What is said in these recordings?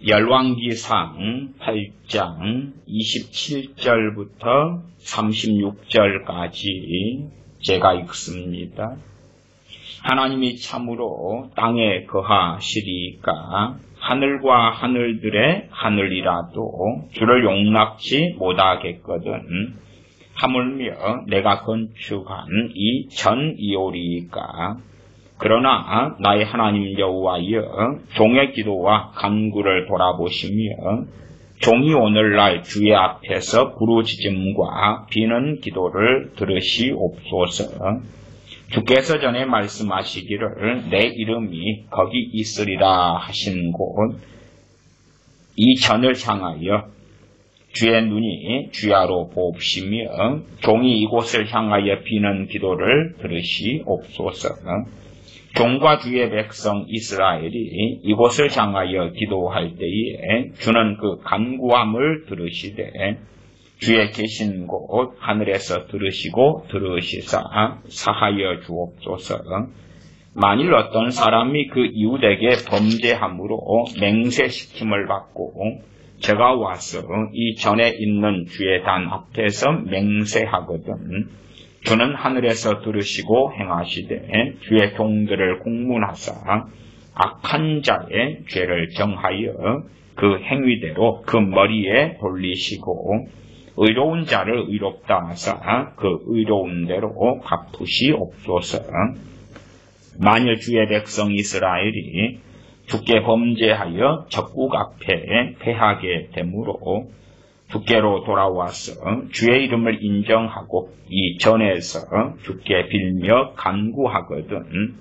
열왕기상 8장 27절부터 36절까지 제가 읽습니다. 하나님이 참으로 땅에 거하시리까 하늘과 하늘들의 하늘이라도 주를 용납치 못하겠거든. 하물며 내가 건축한 이 전이오리이까. 그러나 나의 하나님 여호와여, 종의 기도와 간구를 돌아보시며 종이 오늘날 주의 앞에서 부르짖음과 비는 기도를 들으시옵소서. 주께서 전에 말씀하시기를 내 이름이 거기 있으리라 하신 곳 이 전을 향하여 주의 눈이 주야로 보옵시며 종이 이곳을 향하여 비는 기도를 들으시옵소서. 종과 주의 백성 이스라엘이 이곳을 향하여 기도할 때에 주는 그 간구함을 들으시되 주의 계신 곳 하늘에서 들으시고 들으시사 사하여 주옵소서. 만일 어떤 사람이 그 이웃에게 범죄함으로 맹세시킴을 받고 제가 와서 이 전에 있는 주의 단 앞에서 맹세하거든 주는 하늘에서 들으시고 행하시되 주의 종들을 공문하사 악한 자의 죄를 정하여 그 행위대로 그 머리에 돌리시고 의로운 자를 의롭다 하사 그 의로운 대로 갚으시옵소서. 만일 주의 백성 이스라엘이 주께 범죄하여 적국 앞에 패하게 되므로 주께로 돌아와서 주의 이름을 인정하고 이 전에서 주께 빌며 간구하거든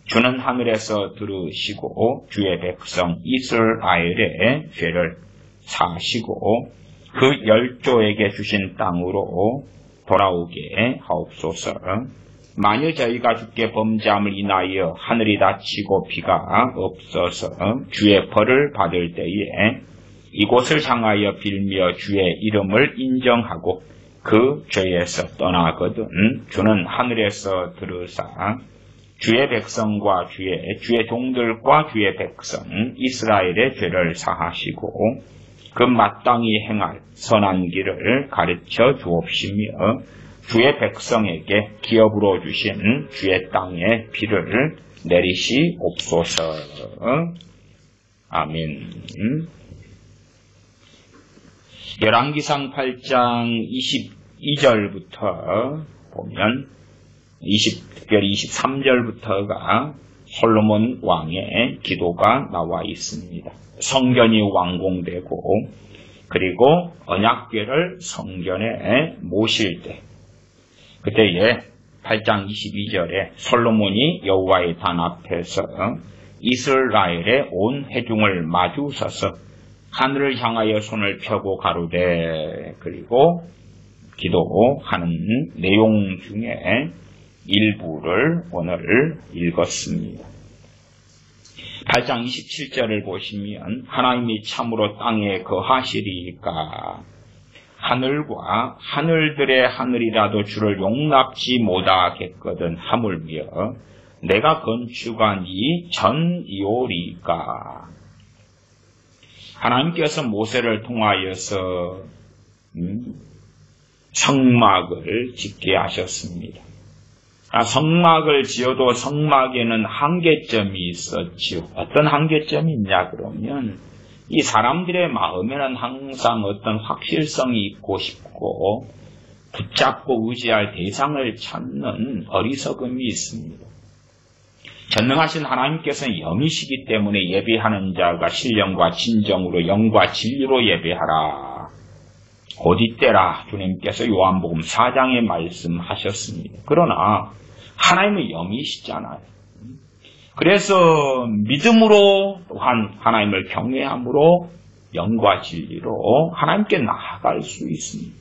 주는 하늘에서 들으시고 주의 백성 이스라엘의 죄를 사하시고 그 열조에게 주신 땅으로 돌아오게 하옵소서. 만일 저희가 주께 범죄함을 인하여 하늘이 닫히고 비가 없어서 주의 벌을 받을 때에 이곳을 향하여 빌며 주의 이름을 인정하고 그 죄에서 떠나거든 주는 하늘에서 들으사 주의 백성과 주의 종들과 주의 백성 이스라엘의 죄를 사하시고 그 마땅히 행할 선한 길을 가르쳐 주옵시며 주의 백성에게 기업으로 주신 주의 땅에 비를 내리시옵소서. 아멘. 열왕기상 8장 22절부터 보면 특별히 23절부터가 솔로몬 왕의 기도가 나와 있습니다. 성전이 완공되고 그리고 언약궤를 성전에 모실 때 그때에 8장 22절에 솔로몬이 여호와의 단 앞에서 이스라엘의 온 회중을 마주서서 하늘을 향하여 손을 펴고 가로되 그리고 기도하는 내용 중에 일부를 오늘 읽었습니다. 8장 27절을 보시면 하나님이 참으로 땅에 거하시리까 하늘과 하늘들의 하늘이라도 주를 용납지 못하겠거든 하물며 내가 건축한 이 전이오리까. 하나님께서 모세를 통하여서 성막을 짓게 하셨습니다. 성막을 지어도 성막에는 한계점이 있었지요. 어떤 한계점이 있냐 그러면 이 사람들의 마음에는 항상 어떤 확실성이 있고 싶고 붙잡고 의지할 대상을 찾는 어리석음이 있습니다. 전능하신 하나님께서는 영이시기 때문에 예배하는 자가 신령과 진정으로 영과 진리로 예배하라. 곧 이때라 주님께서 요한복음 4장에 말씀하셨습니다. 그러나 하나님은 영이시잖아요. 그래서 믿음으로 또한 하나님을 경외함으로 영과 진리로 하나님께 나아갈 수 있습니다.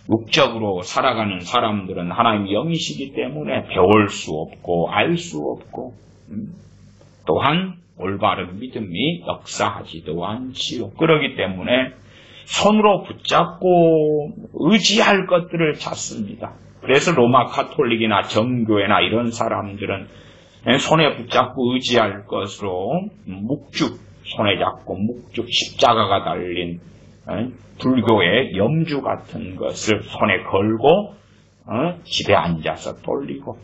육적으로 살아가는 사람들은 하나님이 영이시기 때문에 배울 수 없고 알 수 없고 또한 올바른 믿음이 역사하지도 않지요. 그렇기 때문에 손으로 붙잡고 의지할 것들을 찾습니다. 그래서 로마 카톨릭이나 정교회나 이런 사람들은 손에 붙잡고 의지할 것으로 묵죽, 손에 잡고 묵죽 십자가가 달린 불교의 염주 같은 것을 손에 걸고 집에 앉아서 돌리고,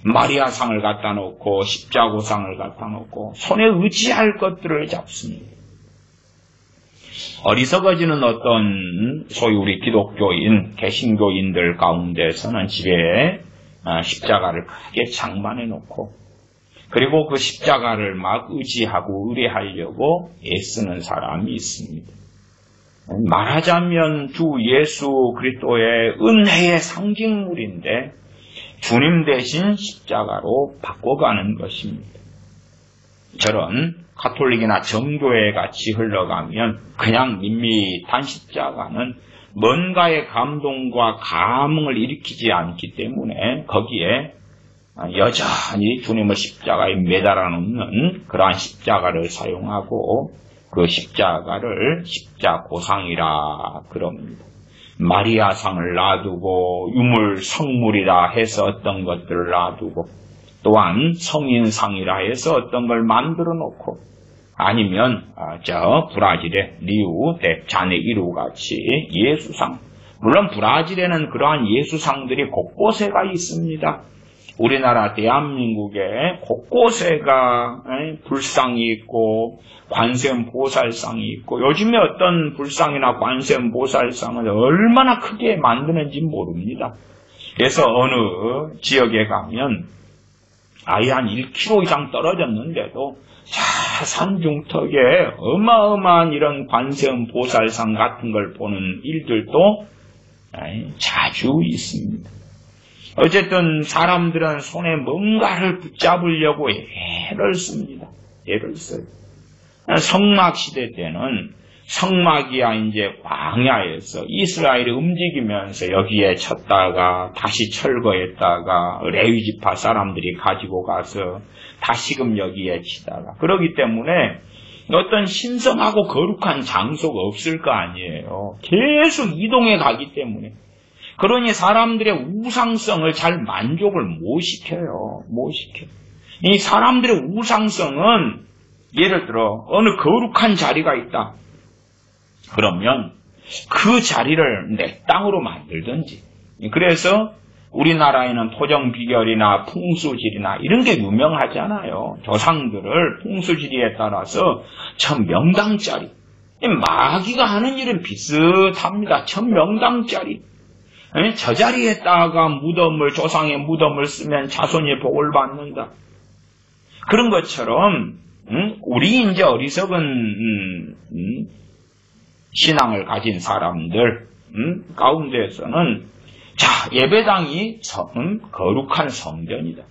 마리아상을 갖다 놓고 십자고상을 갖다 놓고 손에 의지할 것들을 잡습니다. 어리석어지는 어떤 소위 우리 기독교인, 개신교인들 가운데서는 집에 십자가를 크게 장만해 놓고, 그리고 그 십자가를 막 의지하고 의뢰하려고 애쓰는 사람이 있습니다. 말하자면 주 예수 그리스도의 은혜의 상징물인데 주님 대신 십자가로 바꿔가는 것입니다. 저런 가톨릭이나 정교회 같이 흘러가면 그냥 밋밋한 십자가는 뭔가의 감동과 감흥을 일으키지 않기 때문에 거기에 여전히 주님을 십자가에 매달아 놓는 그러한 십자가를 사용하고, 그 십자가를 십자고상이라 그럽니다. 마리아상을 놔두고 유물 성물이라 해서 어떤 것들을 놔두고, 또한 성인상이라 해서 어떤 걸 만들어 놓고, 아니면 저 브라질의 리우 대 자네이루 같이 예수상, 물론 브라질에는 그러한 예수상들이 곳곳에가 있습니다. 우리나라 대한민국에 곳곳에가 불상이 있고 관세음보살상이 있고, 요즘에 어떤 불상이나 관세음보살상은 얼마나 크게 만드는지 모릅니다. 그래서 어느 지역에 가면 아예 한 1km 이상 떨어졌는데도 산중턱에 어마어마한 이런 관세음보살상 같은 걸 보는 일들도 자주 있습니다. 어쨌든 사람들은 손에 뭔가를 붙잡으려고 애를 씁니다. 애를 써요. 성막시대 때는 성막이야 이제 광야에서 이스라엘이 움직이면서 여기에 쳤다가 다시 철거했다가 레위지파 사람들이 가지고 가서 다시금 여기에 치다가, 그러기 때문에 어떤 신성하고 거룩한 장소가 없을 거 아니에요. 계속 이동해 가기 때문에. 그러니 사람들의 우상성을 잘 만족을 못 시켜요. 못 시켜요. 이 사람들의 우상성은 예를 들어 어느 거룩한 자리가 있다. 그러면 그 자리를 내 땅으로 만들든지. 그래서 우리나라에는 토정비결이나 풍수지리나 이런 게 유명하잖아요. 조상들을 풍수지리에 따라서 천명당짜리. 마귀가 하는 일은 비슷합니다. 천명당짜리. 저 자리에다가 무덤을, 조상의 무덤을 쓰면 자손이 복을 받는다. 그런 것처럼 우리 이제 어리석은 신앙을 가진 사람들 가운데에서는 자, 예배당이 거룩한 성전이다.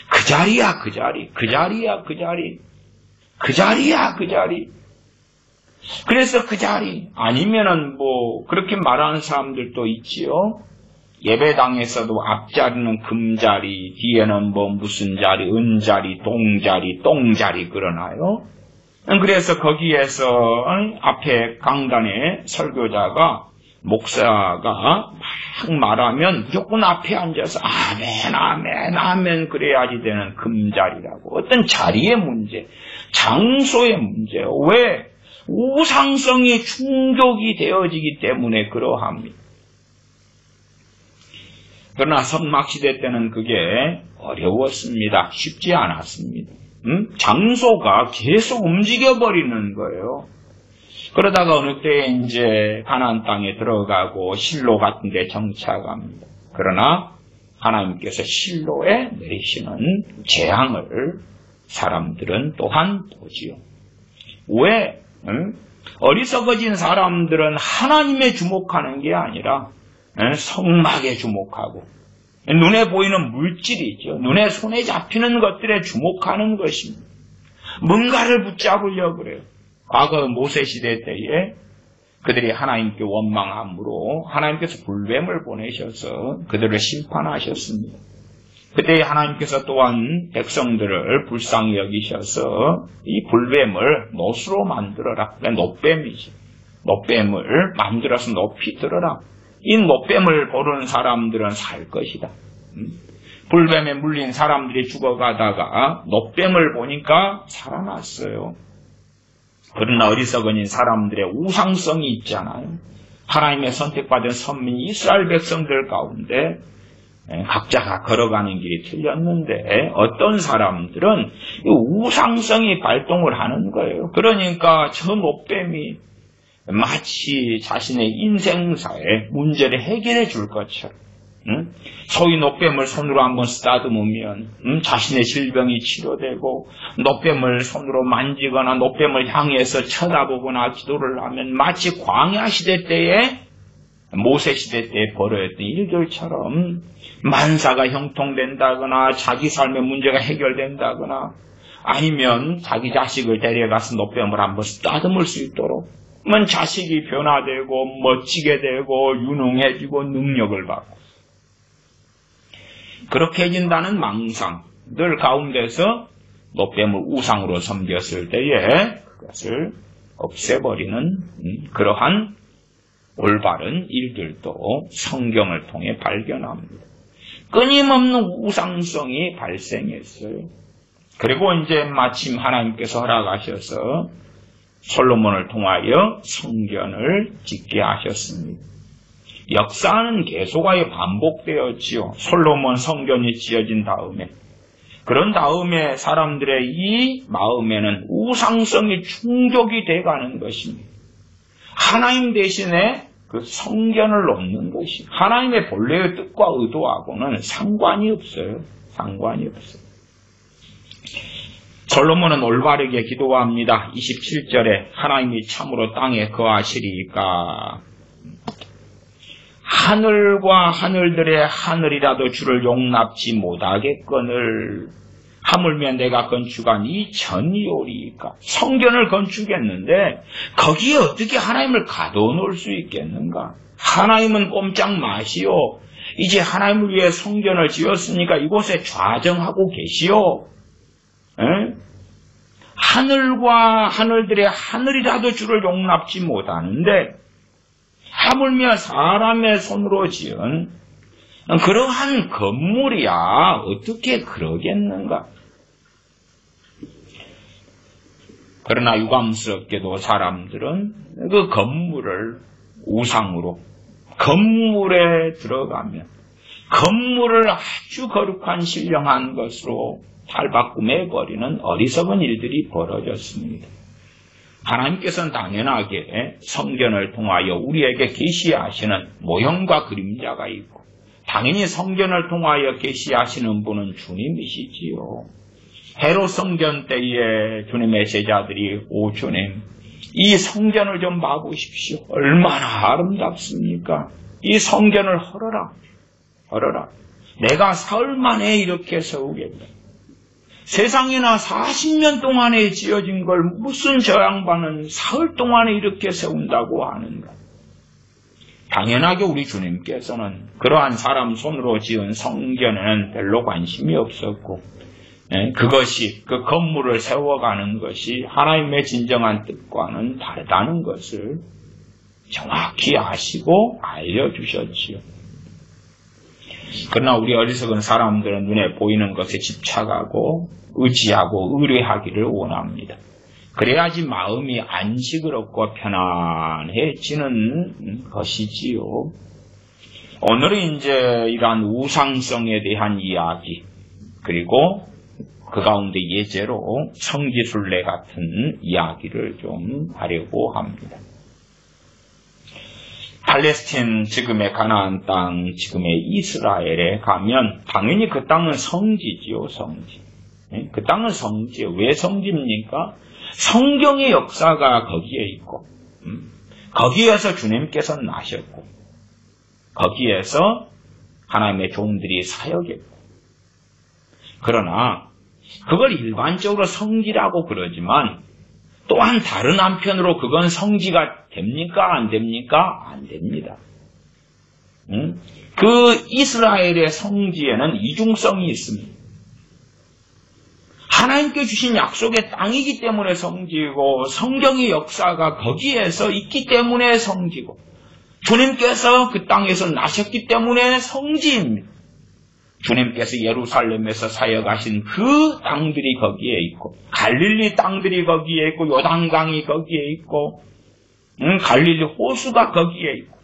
그 자리야, 그 자리. 그 자리야, 그 자리. 그 자리야, 그 자리. 그래서 그 자리. 아니면은 그렇게 말하는 사람들도 있지요. 예배당에서도 앞자리는 금자리, 뒤에는 무슨 자리, 은자리, 동자리, 똥자리 그러나요? 그래서 거기에서 앞에 강단에 설교자가, 목사가 막 말하면 무조건 앞에 앉아서 아멘, 아멘, 아멘 그래야지 되는 금자리라고. 어떤 자리의 문제, 장소의 문제요. 왜? 우상성이 충족이 되어지기 때문에 그러합니다. 그러나 성막시대 때는 그게 어려웠습니다. 쉽지 않았습니다. 장소가 계속 움직여버리는 거예요. 그러다가 어느 때에 이제 가나안 땅에 들어가고 실로 같은 데 정착합니다. 그러나 하나님께서 실로에 내리시는 재앙을 사람들은 또한 보지요. 왜? 어리석어진 사람들은 하나님에 주목하는 게 아니라 성막에 주목하고 눈에 보이는 물질이죠. 눈에 손에 잡히는 것들에 주목하는 것입니다. 뭔가를 붙잡으려고 그래요. 과거 모세시대 때에 그들이 하나님께 원망함으로 하나님께서 불뱀을 보내셔서 그들을 심판하셨습니다. 그때 하나님께서 또한 백성들을 불쌍히 여기셔서 이 불뱀을 노수로 만들어라. 그러니까 노뱀이지. 노뱀을 만들어서 높이 들어라. 이 노뱀을 보는 사람들은 살 것이다. 불뱀에 물린 사람들이 죽어가다가 노뱀을 보니까 살아났어요. 그러나 어리석은 사람들의 우상성이 있잖아요. 하나님의 선택받은 선민 이스라엘 백성들 가운데 각자가 걸어가는 길이 틀렸는데 어떤 사람들은 우상성이 발동을 하는 거예요. 그러니까 저 노뱀이 마치 자신의 인생사에 문제를 해결해 줄 것처럼 소위 노뱀을 손으로 한번 쓰다듬으면 자신의 질병이 치료되고, 노뱀을 손으로 만지거나 노뱀을 향해서 쳐다보거나 기도를 하면 마치 광야 시대 때에 모세 시대 때에 벌어졌던 일들처럼 만사가 형통된다거나 자기 삶의 문제가 해결된다거나 아니면 자기 자식을 데려가서 노뱀을 한번 쓰다듬을 수 있도록 그러면 자식이 변화되고 멋지게 되고 유능해지고 능력을 받고 그렇게 해진다는 망상들 가운데서 노뱀을 우상으로 섬겼을 때에 그것을 없애버리는 그러한 올바른 일들도 성경을 통해 발견합니다. 끊임없는 우상성이 발생했어요. 그리고 이제 마침 하나님께서 허락하셔서 솔로몬을 통하여 성전을 짓게 하셨습니다. 역사는 계속하여 반복되었지요. 솔로몬 성전이 지어진 다음에. 그런 다음에 사람들의 이 마음에는 우상성이 충족이 돼가는 것입니다. 하나님 대신에 그 성전을 놓는 것이 하나님의 본래의 뜻과 의도하고는 상관이 없어요. 상관이 없어요. 솔로몬은 올바르게 기도합니다. 27절에 하나님이 참으로 땅에 거하시리이까 하늘과 하늘들의 하늘이라도 주를 용납지 못하겠거늘 하물며 내가 건축한 이 전이오리이까. 성전을 건축했는데 거기에 어떻게 하나님을 가둬놓을 수 있겠는가. 하나님은 꼼짝 마시오. 이제 하나님을 위해 성전을 지었으니까 이곳에 좌정하고 계시오. 하늘과 하늘들의 하늘이라도 주를 용납지 못하는데 하물며 사람의 손으로 지은 그러한 건물이야 어떻게 그러겠는가. 그러나 유감스럽게도 사람들은 그 건물을 우상으로 건물에 들어가면 건물을 아주 거룩한 신령한 것으로 탈바꿈해버리는 어리석은 일들이 벌어졌습니다. 하나님께서는 당연하게 성전을 통하여 우리에게 계시하시는 모형과 그림자가 있고 당연히 성전을 통하여 계시하시는 분은 주님이시지요. 헤롯 성전 때에 주님의 제자들이 오 주님 이 성전을 좀 봐보십시오. 얼마나 아름답습니까? 이 성전을 헐어라. 내가 사흘 만에 이렇게 세우겠다. 세상에나 40년 동안에 지어진 걸 무슨 저 양반은 사흘 동안에 이렇게 세운다고 하는가. 당연하게 우리 주님께서는 그러한 사람 손으로 지은 성전에는 별로 관심이 없었고 그것이 그 건물을 세워가는 것이 하나님의 진정한 뜻과는 다르다는 것을 정확히 아시고 알려주셨지요. 그러나 우리 어리석은 사람들은 눈에 보이는 것에 집착하고 의지하고 의뢰하기를 원합니다. 그래야지 마음이 안식스럽고 편안해지는 것이지요. 오늘은 이제 이러한 우상성에 대한 이야기 그리고 그 가운데 예제로 성지순례 같은 이야기를 좀 하려고 합니다. 팔레스틴 지금의 가나안 땅 지금의 이스라엘에 가면 당연히 그 땅은 성지지요. 성지. 그 땅은 성지예요. 왜 성지입니까? 성경의 역사가 거기에 있고 거기에서 주님께서 나셨고 거기에서 하나님의 종들이 사역했고 그러나 그걸 일반적으로 성지라고 그러지만 또한 다른 한편으로 그건 성지가 됩니까? 안 됩니까? 안 됩니다. 그 이스라엘의 성지에는 이중성이 있습니다. 하나님께 주신 약속의 땅이기 때문에 성지이고 성경의 역사가 거기에서 있기 때문에 성지고 주님께서 그 땅에서 나셨기 때문에 성지입니다. 주님께서 예루살렘에서 사역하신 그 땅들이 거기에 있고, 갈릴리 땅들이 거기에 있고, 요단강이 거기에 있고, 갈릴리 호수가 거기에 있고,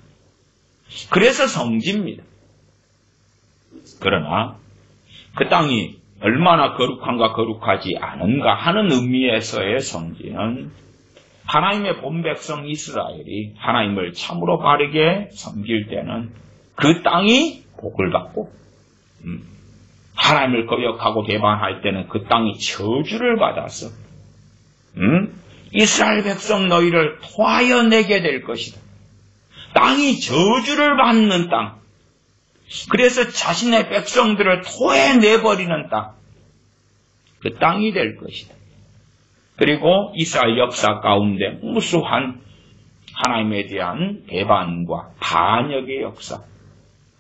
그래서 성지입니다. 그러나 그 땅이 얼마나 거룩한가 거룩하지 않은가 하는 의미에서의 성지는 하나님의 본백성 이스라엘이 하나님을 참으로 바르게 섬길 때는 그 땅이 복을 받고, 하나님을 거역하고 배반할 때는 그 땅이 저주를 받아서 이스라엘 백성 너희를 토하여 내게 될 것이다. 땅이 저주를 받는 땅, 그래서 자신의 백성들을 토해내버리는 땅, 그 땅이 될 것이다. 그리고 이스라엘 역사 가운데 무수한 하나님에 대한 배반과 반역의 역사,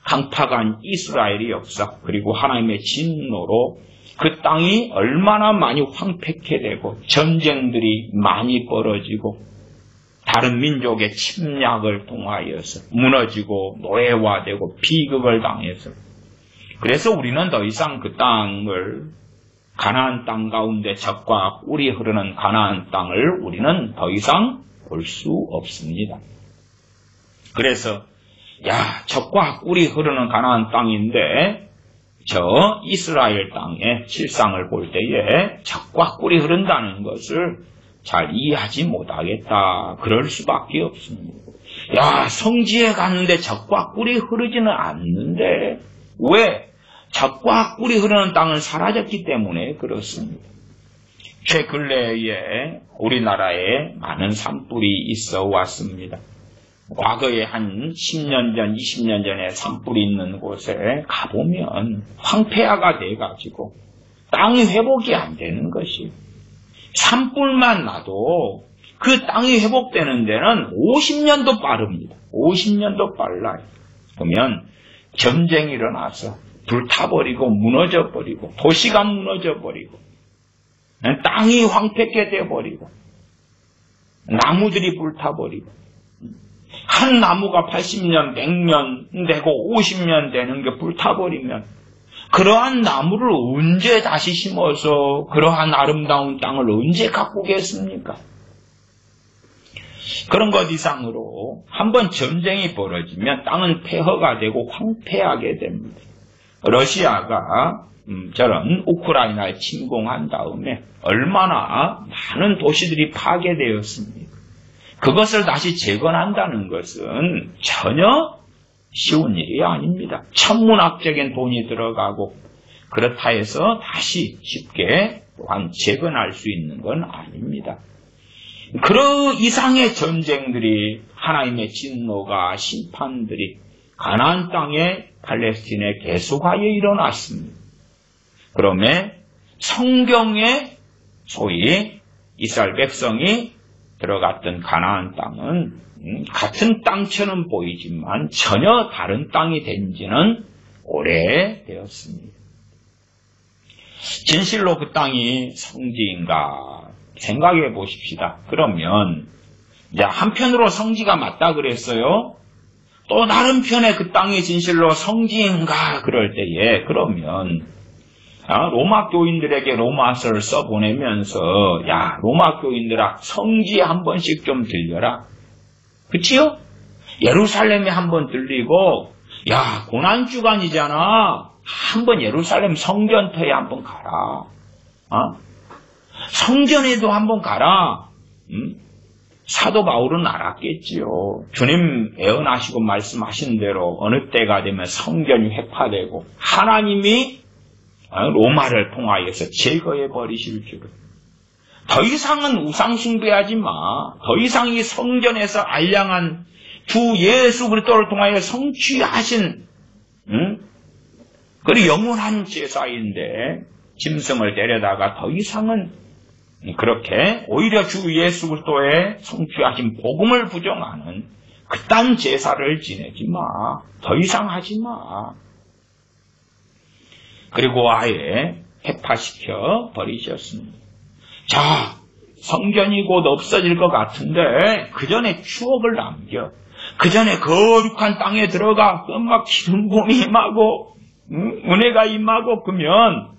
강팍한 이스라엘의 역사, 그리고 하나님의 진노로 그 땅이 얼마나 많이 황폐케 되고 전쟁들이 많이 벌어지고 다른 민족의 침략을 통하여서 무너지고 노예화되고 비극을 당해서, 그래서 우리는 더 이상 그 땅을, 가나안 땅 가운데 젖과 꿀이 흐르는 가나안 땅을 우리는 더 이상 볼 수 없습니다. 그래서 젖과 꿀이 흐르는 가나안 땅인데 저 이스라엘 땅의 실상을 볼 때에 젖과 꿀이 흐른다는 것을 잘 이해하지 못하겠다. 그럴 수밖에 없습니다. 성지에 갔는데 젖과 꿀이 흐르지는 않는데 왜? 젖과 꿀이 흐르는 땅은 사라졌기 때문에 그렇습니다. 최근래에 우리나라에 많은 산불이 있어 왔습니다. 과거에 한 10년 전, 20년 전에 산불이 있는 곳에 가보면 황폐화가 돼가지고 땅이 회복이 안 되는 것이, 산불만 나도 그 땅이 회복되는 데는 50년도 빠릅니다. 50년도 빨라요. 그러면 전쟁이 일어나서 불타버리고 무너져버리고 도시가 무너져버리고 땅이 황폐게 돼버리고 나무들이 불타버리고, 한 나무가 80년, 100년 되고 50년 되는 게 불타버리면 그러한 나무를 언제 다시 심어서 그러한 아름다운 땅을 언제 가꾸겠습니까? 그런 것 이상으로 한번 전쟁이 벌어지면 땅은 폐허가 되고 황폐하게 됩니다. 러시아가 저런 우크라이나에 침공한 다음에 얼마나 많은 도시들이 파괴되었습니까? 그것을 다시 재건한다는 것은 전혀 쉬운 일이 아닙니다. 천문학적인 돈이 들어가고 그렇다 해서 다시 쉽게 또한 재건할 수 있는 건 아닙니다. 그 이상의 전쟁들이, 하나님의 진노가, 심판들이 가나안 땅에 팔레스틴에 계속하여 일어났습니다. 그러면 성경에 소위 이스라엘 백성이 들어갔던 가나안 땅은 같은 땅처럼 보이지만 전혀 다른 땅이 된 지는 오래되었습니다. 진실로 그 땅이 성지인가 생각해 보십시다. 그러면 이제 한편으로 성지가 맞다 그랬어요. 또 다른 편에 그 땅이 진실로 성지인가 그럴 때에 그러면 로마 교인들에게 로마서를 써보내면서 로마 교인들아 성지에 한 번씩 좀 들려라. 그치요? 예루살렘에 한 번 들리고 고난주간이잖아. 한번 예루살렘 성전터에 한번 가라. 성전에도 한번 가라. 사도 바울은 알았겠지요. 주님 예언하시고 말씀하신 대로 어느 때가 되면 성전이 회파되고 하나님이 로마를 통하여서 제거해 버리실 줄을. 더 이상은 우상 숭배하지 마. 더 이상 이 성전에서 알량한 주 예수 그리스도를 통하여 성취하신 그 영원한 제사인데 짐승을 데려다가 더 이상은 그렇게 오히려 주 예수 그리스도의 성취하신 복음을 부정하는 그딴 제사를 지내지 마. 더 이상 하지 마. 그리고 아예 해파시켜 버리셨습니다. 자, 성전이 곧 없어질 것 같은데 그 전에 추억을 남겨. 그 전에 거룩한 땅에 들어가 막 기름 부음이 임하고 은혜가 임하고 그러면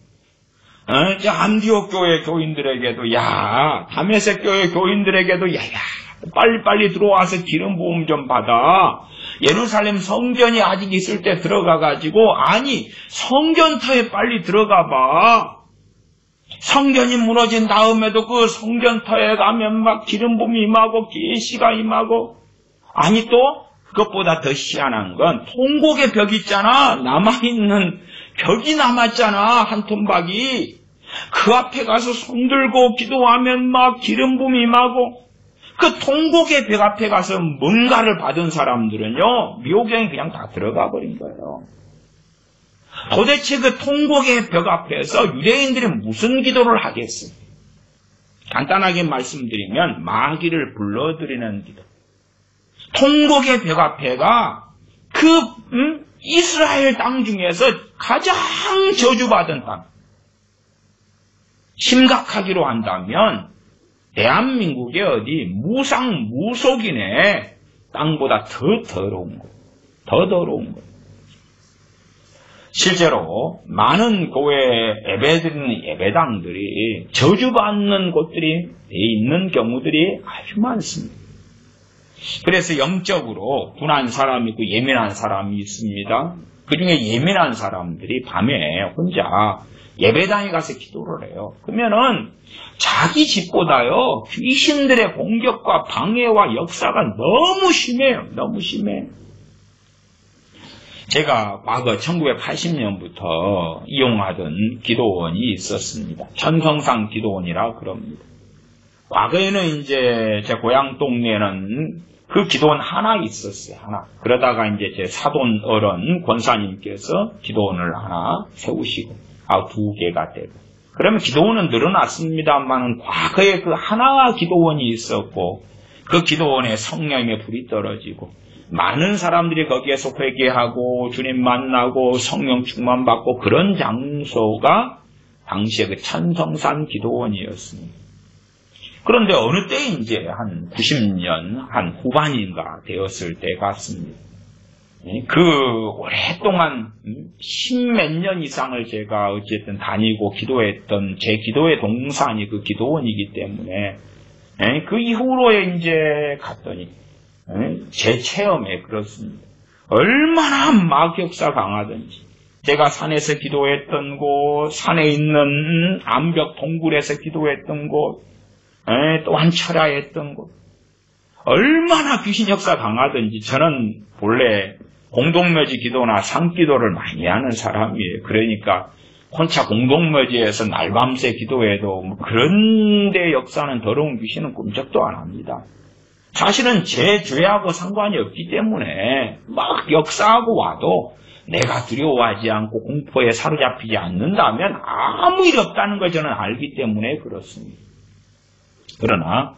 안디옥 교회 교인들에게도 다메섹 교회 교인들에게도 빨리빨리 들어와서 기름 부음 좀 받아. 예루살렘 성전이 아직 있을 때 들어가가지고 성전터에 빨리 들어가 봐. 성전이 무너진 다음에도 그 성전터에 가면 막 기름 부음이 임하고 계시가 임하고 또 그것보다 더 희한한 건 통곡의 벽 있잖아. 남아있는 벽이 남았잖아. 한 톰박이. 그 앞에 가서 손들고 기도하면 막 기름 부음이 임하고 그 통곡의 벽 앞에 가서 뭔가를 받은 사람들은요, 미호경이 그냥 다 들어가 버린 거예요. 도대체 그 통곡의 벽 앞에서 유대인들이 무슨 기도를 하겠어요? 간단하게 말씀드리면 마귀를 불러들이는 기도. 통곡의 벽 앞에가 이스라엘 땅 중에서 가장 저주받은 땅. 심각하기로 한다면 대한민국의 어디 무속인의 땅보다 더 더러운 거. 더 더러운 거. 실제로 많은 교회 예배드리는 예배당들이 저주받는 곳들이 있는 경우들이 아주 많습니다. 그래서 영적으로 둔한 사람이 있고 예민한 사람이 있습니다. 그 중에 예민한 사람들이 밤에 혼자 예배당에 가서 기도를 해요. 그러면은 자기 집보다요 귀신들의 공격과 방해와 역사가 너무 심해요. 너무 심해. 제가 과거 1980년부터 이용하던 기도원이 있었습니다. 천성상 기도원이라 그럽니다. 과거에는 이제 제 고향 동네에는 그 기도원 하나 있었어요. 하나. 그러다가 이제 제 사돈 어른 권사님께서 기도원을 하나 세우시고 2개가 되고. 그러면 기도원은 늘어났습니다만은 과거에 그 하나 기도원이 있었고 그 기도원에 성령의 불이 떨어지고 많은 사람들이 거기에서 회개하고 주님 만나고 성령 충만 받고 그런 장소가 당시에 그 천성산 기도원이었습니다. 그런데 어느 때 이제 한 90년 한 후반인가 되었을 때 같습니다. 그 오랫동안 10몇 년 이상을 제가 어쨌든 다니고 기도했던 제 기도의 동산이 그 기도원이기 때문에 그 이후로에 이제 갔더니 제 체험에 그렇습니다. 얼마나 마귀역사 강하든지 제가 산에서 기도했던 곳, 산에 있는 암벽 동굴에서 기도했던 곳, 또한 철야했던 곳, 얼마나 귀신 역사 강하든지 저는 본래 공동묘지 기도나 산기도를 많이 하는 사람이에요. 그러니까 혼자 공동묘지에서 날밤새 기도해도 그런 데 역사는 더러운 귀신은 꿈쩍도 안 합니다. 사실은 제 죄하고 상관이 없기 때문에 막 역사하고 와도 내가 두려워하지 않고 공포에 사로잡히지 않는다면 아무 일 없다는 걸 저는 알기 때문에 그렇습니다. 그러나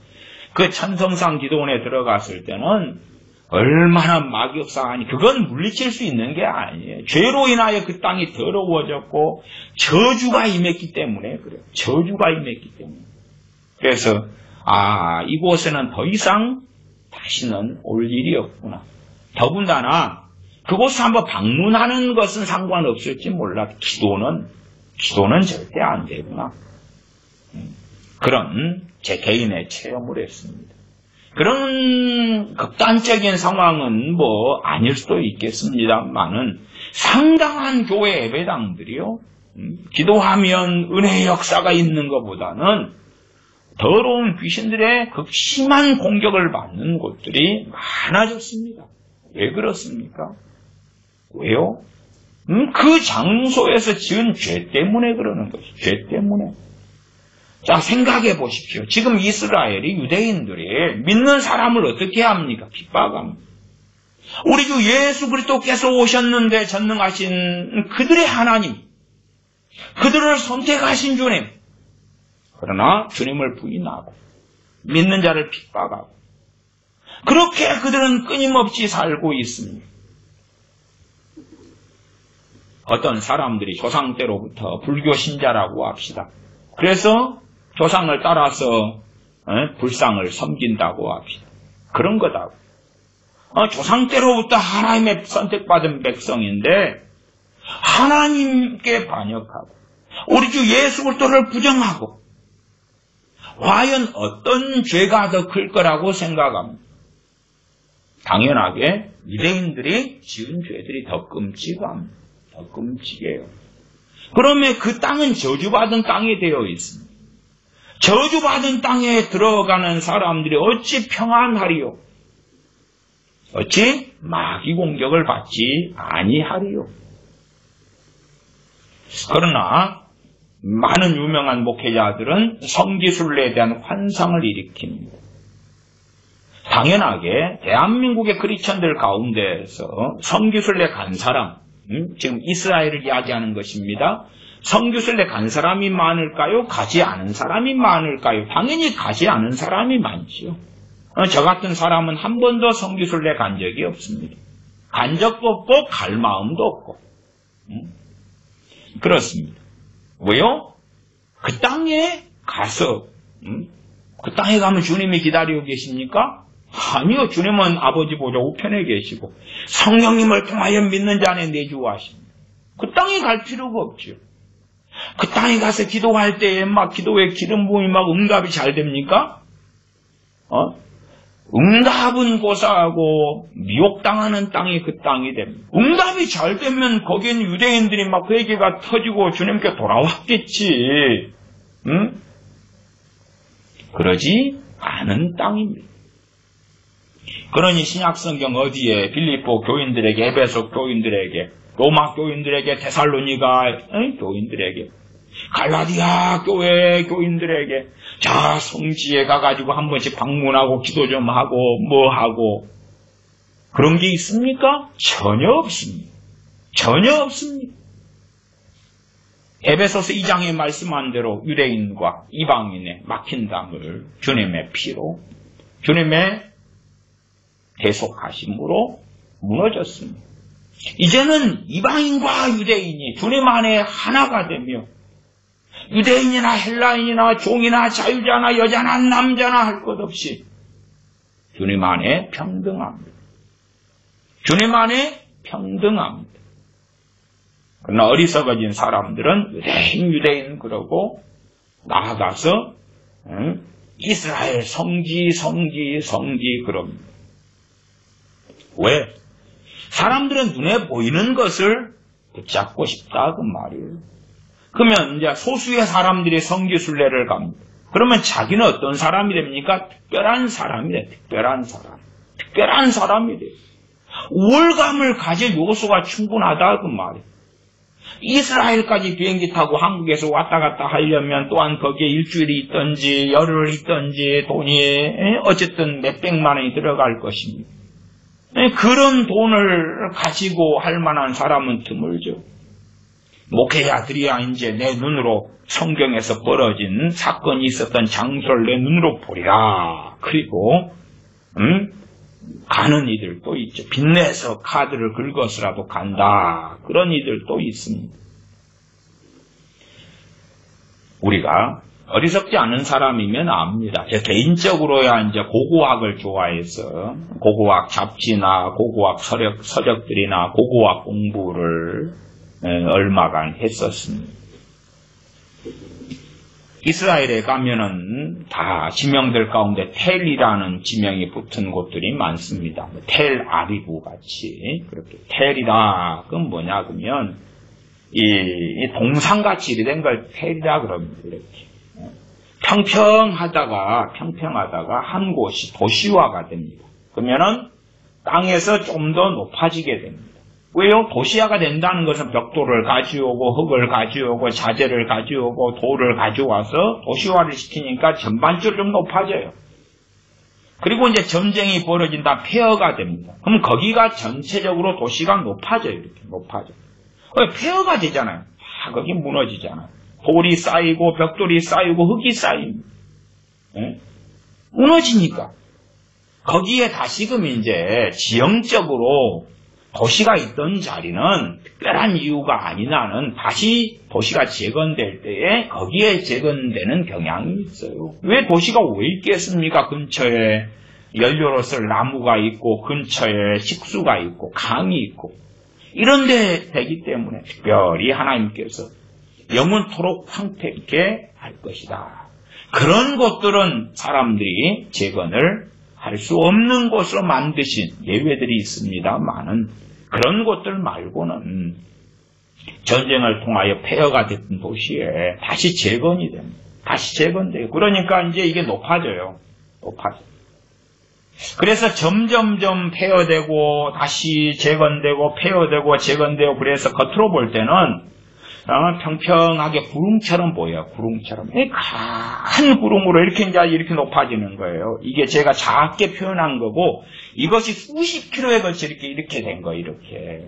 그 천성상 기도원에 들어갔을 때는 얼마나 마귀 역사하니 그건 물리칠 수 있는 게 아니에요. 죄로 인하여 그 땅이 더러워졌고 저주가 임했기 때문에 그래요. 저주가 임했기 때문에. 그래서 이곳에는 더 이상 다시는 올 일이 없구나. 더군다나 그곳을 한번 방문하는 것은 상관없을지 몰라. 기도는 절대 안 되구나. 그런 제 개인의 체험을 했습니다. 그런 극단적인 상황은 아닐 수도 있겠습니다만은 상당한 교회 예배당들이요. 기도하면 은혜의 역사가 있는 것보다는 더러운 귀신들의 극심한 공격을 받는 곳들이 많아졌습니다. 왜 그렇습니까? 왜요? 그 장소에서 지은 죄 때문에 그러는 것이죠. 죄 때문에. 자, 생각해 보십시오. 지금 이스라엘이 유대인들이 믿는 사람을 어떻게 합니까? 핍박합니다. 우리 주 예수 그리스도께서 오셨는데 전능하신 그들의 하나님, 그들을 선택하신 주님, 그러나 주님을 부인하고 믿는 자를 핍박하고 그렇게 그들은 끊임없이 살고 있습니다. 어떤 사람들이 조상 때로부터 불교 신자라고 합시다. 그래서 조상을 따라서 불상을 섬긴다고 합시다. 그런 거다고. 조상 때로부터 하나님의 선택받은 백성인데 하나님께 반역하고 우리 주 예수 그리스도를 부정하고 과연 어떤 죄가 더 클 거라고 생각합니다. 당연하게 유대인들이 지은 죄들이 더 끔찍합니다. 더 끔찍해요. 그러면 그 땅은 저주받은 땅이 되어 있습니다. 저주받은 땅에 들어가는 사람들이 어찌 평안하리요? 어찌 마귀 공격을 받지 아니하리요? 그러나 많은 유명한 목회자들은 성지순례에 대한 환상을 일으킵니다. 당연하게 대한민국의 크리스천들 가운데에서 성지순례 간 사람, 지금 이스라엘을 이야기하는 것입니다. 성지순례 간 사람이 많을까요? 가지 않은 사람이 많을까요? 당연히 가지 않은 사람이 많지요. 저 같은 사람은 한 번도 성지순례 간 적이 없습니다. 간 적도 없고 갈 마음도 없고. 그렇습니다. 왜요? 그 땅에 가서 그 땅에 가면 주님이 기다리고 계십니까? 아니요. 주님은 아버지 보좌 우편에 계시고 성령님을 통하여 믿는 자 안에 내주하십니다. 그 땅에 갈 필요가 없죠. 그 땅에 가서 기도할 때에 막 기도에 기름 부음이 막 응답이 잘 됩니까? 응답은 고사하고 미혹당하는 땅이 그 땅이 됩니다. 응답이 잘 되면 거기엔 유대인들이 막 회개가 터지고 주님께 돌아왔겠지. 응? 그러지 않은 땅입니다. 그러니 신약성경 어디에 빌립보 교인들에게, 에베소 교인들에게, 로마 교인들에게, 데살로니가 교인들에게, 갈라디아 교회 교인들에게 자 성지에 가가지고 한 번씩 방문하고 기도 좀 하고 뭐 하고 그런 게 있습니까? 전혀 없습니다. 전혀 없습니다. 에베소서 2장에 말씀한 대로 유대인과 이방인의 막힌 담을 주님의 피로 주님의 대속하심으로 무너졌습니다. 이제는 이방인과 유대인이 주님 안에 하나가 되며 유대인이나 헬라인이나 종이나 자유자나 여자나 남자나 할 것 없이 주님 안에 평등합니다. 주님 안에 평등합니다. 그러나 어리석어진 사람들은 유대인 그러고 나아가서 이스라엘 성지 그럽니다. 왜? 사람들은 눈에 보이는 것을 붙잡고 싶다 그 말이에요. 그러면 이제 소수의 사람들이 성지순례를 갑니다. 그러면 자기는 어떤 사람이 됩니까? 특별한 사람이 돼요. 특별한 사람이 돼요. 우월감을 가질 요소가 충분하다 그 말이에요. 이스라엘까지 비행기 타고 한국에서 왔다 갔다 하려면 또한 거기에 일주일이 있든지 열흘 있든지 돈이 어쨌든 몇백만 원이 들어갈 것입니다. 그런 돈을 가지고 할 만한 사람은 드물죠. 목회자들이야 이제 내 눈으로 성경에서 벌어진 사건이 있었던 장소를 내 눈으로 보리라. 그리고 가는 이들도 있죠. 빚내서 카드를 긁어서라도 간다. 그런 이들도 있습니다. 우리가 어리석지 않은 사람이면 압니다. 제 개인적으로야 이제 고고학을 좋아해서 고고학 잡지나 고고학 서적들이나 고고학 공부를 얼마간 했었습니다. 이스라엘에 가면은 다 지명들 가운데 텔이라는 지명이 붙은 곳들이 많습니다. 텔 아비브 같이 그렇게 텔이라 그건 뭐냐 그러면 이 동상같이 이렇게 된 걸 텔이라 그럽니다. 이렇게 평평하다가 한 곳이 도시화가 됩니다. 그러면은 땅에서 좀 더 높아지게 됩니다. 왜요? 도시화가 된다는 것은 벽돌을 가져오고 흙을 가져오고 자재를 가져오고 돌을 가져와서 도시화를 시키니까 전반적으로 좀 높아져요. 그리고 이제 전쟁이 벌어진다 폐허가 됩니다. 그럼 거기가 전체적으로 도시가 높아져요. 이렇게 높아져요. 폐허가 되잖아요. 거기 무너지잖아요. 돌이 쌓이고 벽돌이 쌓이고 흙이 쌓입니다. 무너지니까 거기에 다시금 이제 지형적으로 도시가 있던 자리는 특별한 이유가 아니라는 다시 도시가 재건될 때에 거기에 재건되는 경향이 있어요. 왜 도시가 왜 있겠습니까? 근처에 연료로 쓸 나무가 있고 근처에 식수가 있고 강이 있고 이런 데 되기 때문에 특별히 하나님께서 영원토록 황폐케 할 것이다. 그런 것들은 사람들이 재건을 할 수 없는 것으로 만드신 예외들이 있습니다만은 그런 것들 말고는 전쟁을 통하여 폐허가 됐던 도시에 다시 재건이 됩니다. 다시 재건돼요. 그러니까 이제 이게 높아져요. 그래서 점점점 폐허되고 다시 재건되고 폐허되고 재건되고 그래서 겉으로 볼 때는 평평하게 구름처럼 보여요. 구름처럼. 큰 구름으로 이렇게 높아지는 거예요. 이게 제가 작게 표현한 거고 이것이 수십 킬로에 걸쳐 이렇게 된 거예요. 이렇게.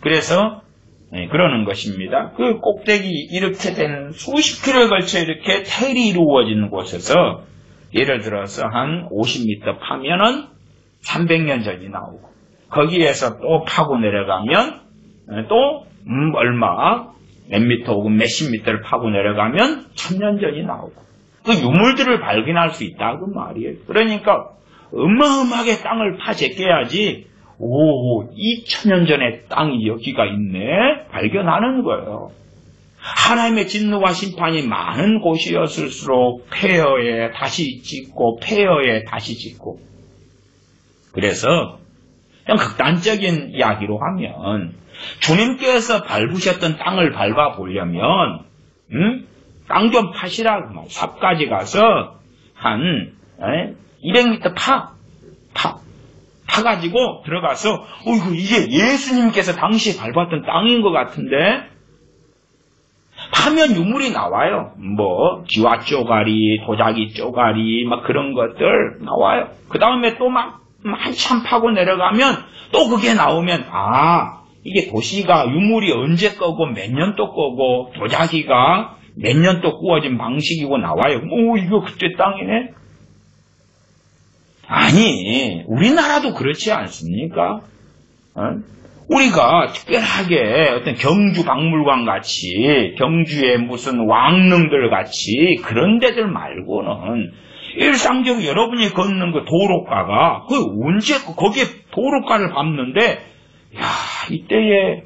그래서 그러는 것입니다. 그 꼭대기 이렇게 된 수십 킬로에 걸쳐 이렇게 테일이 이루어지는 곳에서 예를 들어서 한 50m 파면은 300년 전이 나오고 거기에서 또 파고 내려가면 또 얼마 몇 미터 혹은 몇십 미터를 파고 내려가면 1000년 전이 나오고 그 유물들을 발견할 수 있다 그 말이에요. 그러니까 어마어마하게 땅을 파제껴야지 2000년 전에 땅이 여기가 있네 발견하는 거예요. 하나님의 진노와 심판이 많은 곳이었을수록 폐허에 다시 짓고 폐허에 다시 짓고 그래서 그냥 극단적인 이야기로 하면 주님께서 밟으셨던 땅을 밟아보려면 땅 좀 파시라 그 말. 삽까지 가서 한 200m 파가지고 들어가서 이게 예수님께서 당시에 밟았던 땅인 것 같은데 파면 유물이 나와요. 뭐 기와 쪼가리, 도자기 쪼가리 막 그런 것들 나와요. 그 다음에 또 막 한참 파고 내려가면 또 그게 나오면 이게 도시가 유물이 언제 거고 몇 년도 거고 도자기가 몇 년도 구워진 방식이고 나와요. 이거 그때 땅이네? 아니 우리나라도 그렇지 않습니까? 우리가 특별하게 어떤 경주 박물관 같이 경주의 무슨 왕릉들 같이 그런 데들 말고는 일상적으로 여러분이 걷는 그 도로가가 언제 거기에 도로가를 밟는데 이때에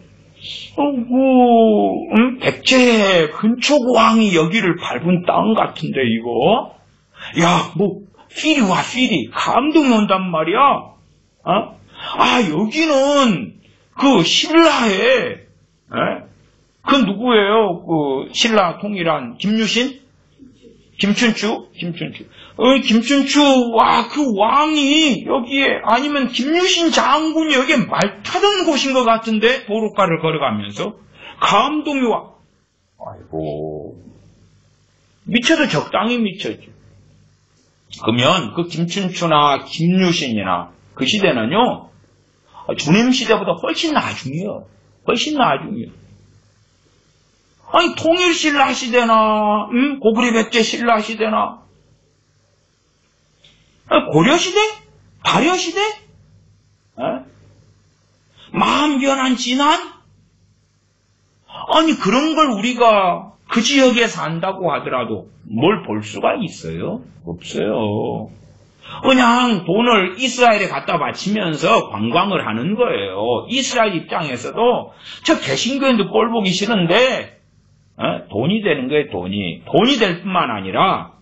백제 근초고왕이 여기를 밟은 땅 같은데 이거 필이 감동이 온단 말이야. 여기는 그 신라에 그 누구예요? 그 신라 통일한 김유신? 김춘추? 김춘추 그 왕이 여기에 아니면 김유신 장군이 여기에 말 타던 곳인 것 같은데 도로가를 걸어가면서 감동이 와. 아이고 미쳐도 적당히 미쳤죠. 그러면 그 김춘추나 김유신이나 그 시대는요 주님 시대보다 훨씬 나중이에요. 아니 통일신라 시대나 고구려 백제 신라 시대나 고려시대? 발여시대? 마음 변한 진한? 아니 그런 걸 우리가 그 지역에 산다고 하더라도 뭘 볼 수가 있어요? 없어요. 그냥 돈을 이스라엘에 갖다 바치면서 관광을 하는 거예요. 이스라엘 입장에서도 저 개신교인도 꼴 보기 싫은데 돈이 되는 거예요. 돈이 될 뿐만 아니라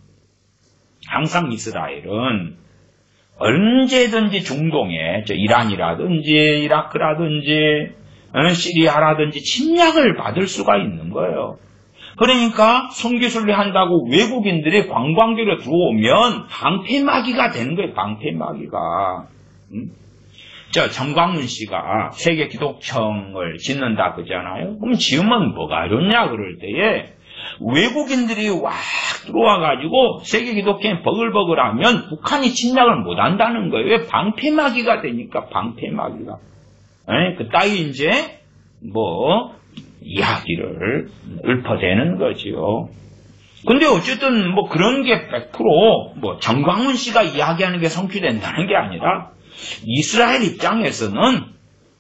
항상 이스라엘은 언제든지 중동에 이란이라든지 이라크라든지 시리아라든지 침략을 받을 수가 있는 거예요. 그러니까 선교수를 한다고 외국인들이 관광객으로 들어오면 방패막이가 되는 거예요. 방패막이가. 정광훈 씨가 세계 기독청을 짓는다 그러잖아요. 그럼 지으면 뭐가 좋냐 그럴 때에 외국인들이 와 들어와가지고 세계 기독교에 버글버글하면 북한이 침략을 못한다는 거예요. 왜? 방패막이가 되니까 방패막이가. 그따위 이제 이야기를 읊어대는 거지요. 근데 어쨌든 그런 게 100% 정광훈 씨가 이야기하는 게 성취된다는 게 아니라 이스라엘 입장에서는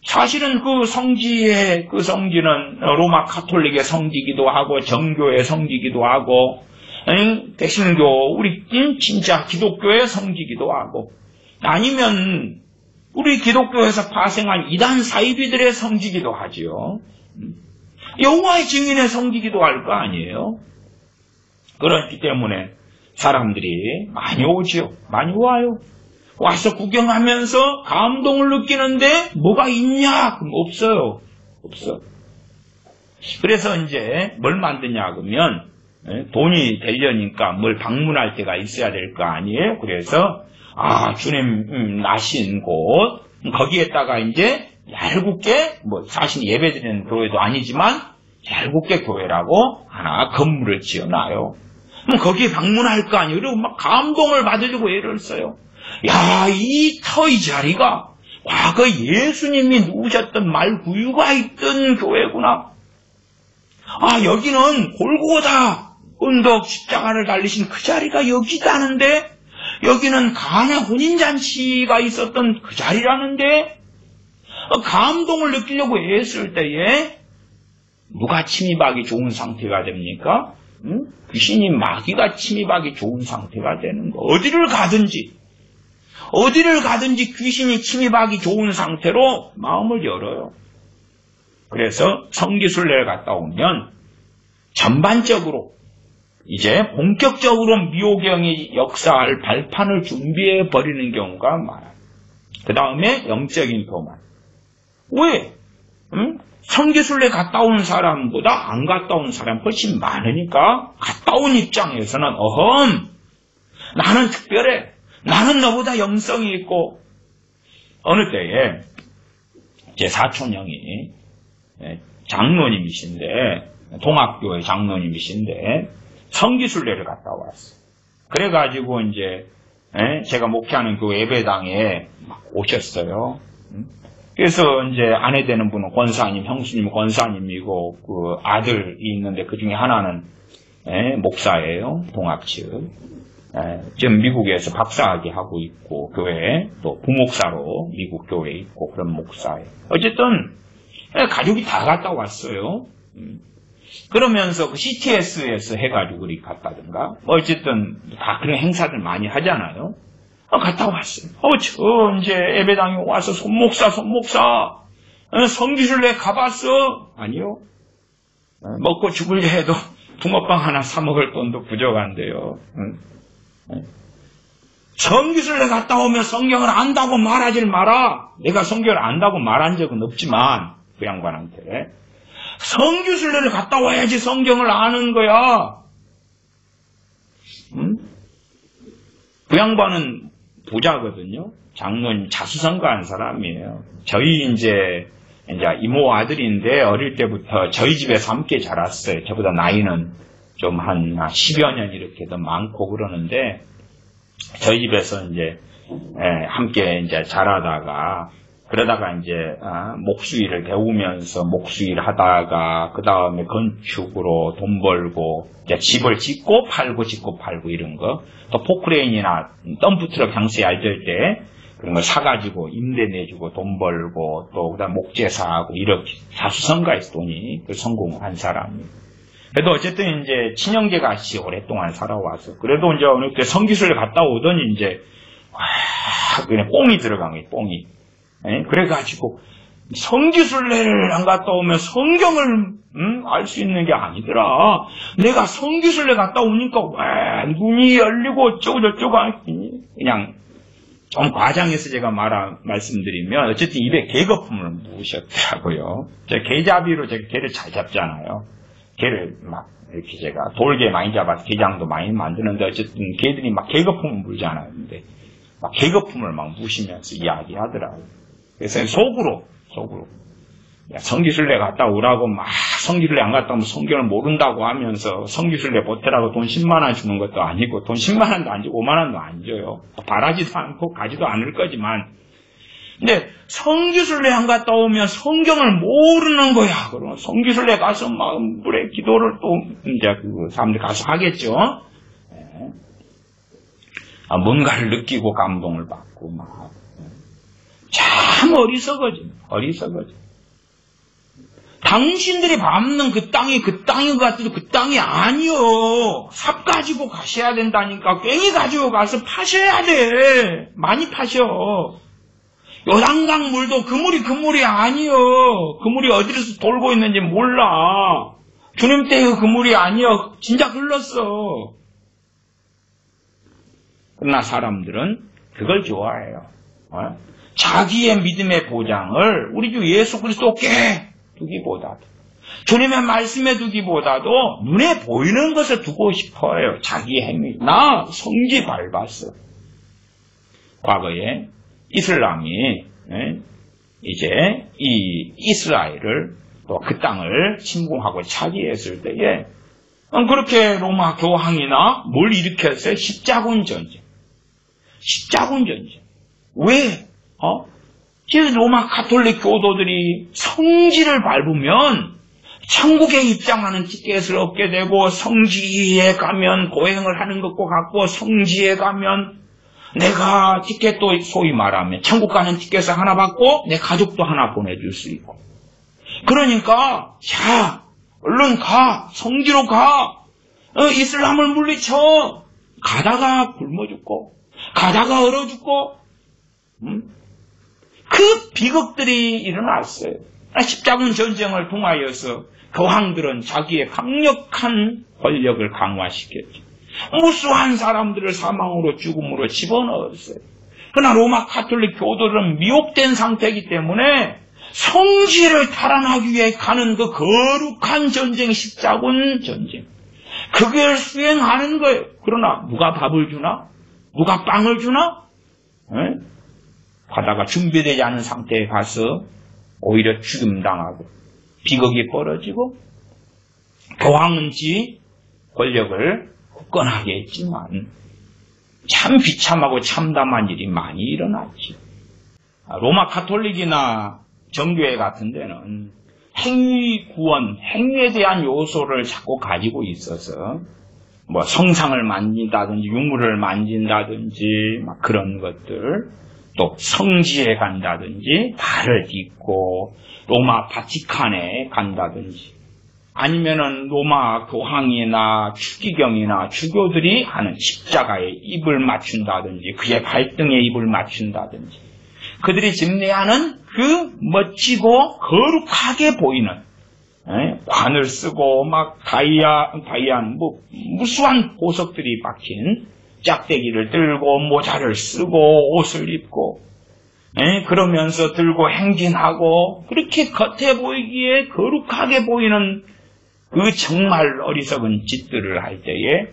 사실은 그 성지는 로마 카톨릭의 성지기도 하고 정교의 성지기도 하고 개신교 우리 진짜 기독교의 성지기도 하고 아니면 우리 기독교에서 파생한 이단 사이비들의 성지기도 하지요. 여호와의 증인의 성지기도 할 거 아니에요. 그렇기 때문에 사람들이 많이 오지요. 많이 와요. 와서 구경하면서 감동을 느끼는데 뭐가 있냐? 그럼 없어요. 없어. 그래서 이제 뭘 만드냐 그러면 돈이 되려니까 뭘 방문할 때가 있어야 될 거 아니에요. 그래서 주님 나신 곳 거기에다가 이제 얄궂게 사실 예배드리는 교회도 아니지만 얄궂게 교회라고 하나 건물을 지어놔요. 그럼 거기에 방문할 거 아니에요. 그리고 막 감동을 받으려고 애를 써요. 야, 이 터의 자리가 과거 예수님이 누우셨던 말구유가 있던 교회구나. 여기는 골고다 언덕 십자가를 달리신 그 자리가 여기다는데, 여기는 가나 혼인잔치가 있었던 그 자리라는데, 감동을 느끼려고 애쓸 때에 누가 침입하기 좋은 상태가 됩니까? 귀신이 마귀가 침입하기 좋은 상태가 되는 거. 어디를 가든지 귀신이 침입하기 좋은 상태로 마음을 열어요. 그래서 성기순례를 갔다 오면 전반적으로 이제 본격적으로 미호경이 역사할 발판을 준비해 버리는 경우가 많아요. 그 다음에 영적인 교만. 왜? 성기순례 갔다 온 사람보다 안 갔다 온 사람 훨씬 많으니까 갔다 온 입장에서는 나는 특별해. 나는 너보다 영성이 있고. 어느 때에 제 사촌형이 장로님이신데, 동학교의 장로님이신데 성기순례를 갔다 왔어요. 그래가지고 이제 제가 목회하는 그 예배당에 막 오셨어요. 그래서 이제 아내 되는 분은 권사님, 형수님은 권사님이고 그 아들이 있는데 그 중에 하나는 목사예요. 동학 측. 지금 미국에서 박사학위 하고 있고 교회에 또 부목사로 미국 교회에 있고 그런 목사예요. 어쨌든 가족이 다 갔다 왔어요. 그러면서 그 CTS에서 해가지고 우리 갔다든가 어쨌든 다 그런 행사들 많이 하잖아요. 갔다 왔어요. 저 이제 예배당에 와서 손목사 성기순례 가봤어? 아니요. 먹고 죽을려 해도 붕어빵 하나 사 먹을 돈도 부족한데요. 성기순례 갔다 오면 성경을 안다고 말하질 마라. 내가 성경을 안다고 말한 적은 없지만 그 양반한테 성기순례를 갔다 와야지 성경을 아는 거야. 그 양반은 부자거든요. 장로님 자수성가한 사람이에요. 저희 이제 이모 아들인데 어릴 때부터 저희 집에서 함께 자랐어요. 저보다 나이는 좀 한 10여 년 이렇게 더 많고 그러는데 저희 집에서 이제 함께 이제 자라다가 그러다가 이제 목수일을 배우면서 목수일 하다가 그 다음에 건축으로 돈 벌고 이제 집을 짓고 팔고 이런 거, 또 포크레인이나 덤프트럭 장수에 알될 때 그런 거 사가지고 임대 내주고 돈 벌고 또 그다음 목재사하고 이렇게 자수성가해서 돈이 그 성공한 사람이. 그래도 어쨌든 이제 친형제 같이 오랫동안 살아와서 그래도 이제 어느 때 성기순례 갔다 오더니 이제 그냥 뽕이 들어간 거예요. 뽕이. 그래가지고 성기순례를 안 갔다 오면 성경을 알 수 있는 게 아니더라. 내가 성기순례 갔다 오니까 왜 눈이 열리고 어쩌고저쩌고 그냥 좀 과장해서 제가 말씀드리면 어쨌든 입에 개거품을 묻으셨더라고요. 제가 개잡이로 제가 개를 잘 잡잖아요. 개를 막 이렇게 제가 돌개 많이 잡아서 게장도 많이 만드는데 어쨌든 개들이 막 개거품을 물잖아요. 근데 막 개거품을 막 무시면서 이야기하더라고요. 그래서 속으로 야, 성기순례 갔다 오라고 막 성기순례 안 갔다 오면 성경을 모른다고 하면서 성기순례 보태라고 돈 10만 원 주는 것도 아니고 돈 10만 원도 안 주고 5만 원도 안 줘요. 바라지도 않고 가지도 않을 거지만 근데 성기순례 안 갔다 오면 성경을 모르는 거야. 그러면 성기순례 가서 막 물에 기도를 또 이제 그 사람들 가서 하겠죠. 뭔가를 느끼고 감동을 받고 막 참 어리석어지. 당신들이 밟는 그 땅이 그 땅인 것 같아도 그 땅이 아니요. 삽 가지고 가셔야 된다니까. 괭이 가지고 가서 파셔야 돼. 많이 파셔. 요단강 물도 그 물이 아니요. 그 물이 어디서 돌고 있는지 몰라. 주님 때의 그 물이 아니요. 진짜 흘렀어. 그러나 사람들은 그걸 좋아해요. 자기의 믿음의 보장을 우리 주 예수 그리스도께 두기보다도, 주님의 말씀에 두기보다도 눈에 보이는 것을 두고 싶어요. 자기 행위. 나 성지 밟았어. 과거에 이슬람이 이제 이 이스라엘을 또 그 땅을 침공하고 차지했을 때에 그렇게 로마 교황이나 뭘 일으켰어요? 십자군 전쟁. 십자군 전쟁. 왜? 지금 로마 가톨릭 교도들이 성지를 밟으면 천국에 입장하는 티켓을 얻게 되고, 성지에 가면 보행을 하는 것과 같고, 성지에 가면 내가 티켓도 소위 말하면 천국 가는 티켓을 하나 받고 내 가족도 하나 보내줄 수 있고, 그러니까 자 얼른 가, 성지로 가, 이슬람을 물리쳐. 가다가 굶어 죽고 가다가 얼어 죽고 그 비극들이 일어났어요. 십자군 전쟁을 통하여서 교황들은 자기의 강력한 권력을 강화시켰죠. 무수한 사람들을 사망으로 죽음으로 집어넣었어요. 그러나 로마 가톨릭 교도들은 미혹된 상태이기 때문에 성지를 탈환하기 위해 가는 그 거룩한 전쟁, 십자군 전쟁, 그걸 수행하는 거예요. 그러나 누가 밥을 주나? 누가 빵을 주나? 가다가 준비되지 않은 상태에 가서 오히려 죽임당하고 비극이 벌어지고, 교황은 지 권력을 굳건하게 했지만 참 비참하고 참담한 일이 많이 일어났지. 로마 가톨릭이나 정교회 같은 데는 행위 구원, 행위에 대한 요소를 자꾸 가지고 있어서 뭐 성상을 만진다든지 유물을 만진다든지 막 그런 것들, 또 성지에 간다든지 발을 딛고 로마 바티칸에 간다든지, 아니면은 로마 교황이나 추기경이나 주교들이 하는 십자가에 입을 맞춘다든지 그의 발등에 입을 맞춘다든지, 그들이 집례하는 그 멋지고 거룩하게 보이는 관을 쓰고 막 다이아는 뭐 무수한 보석들이 박힌 짝대기를 들고 모자를 쓰고 옷을 입고 그러면서 들고 행진하고, 그렇게 겉에 보이기에 거룩하게 보이는 그 정말 어리석은 짓들을 할 때에,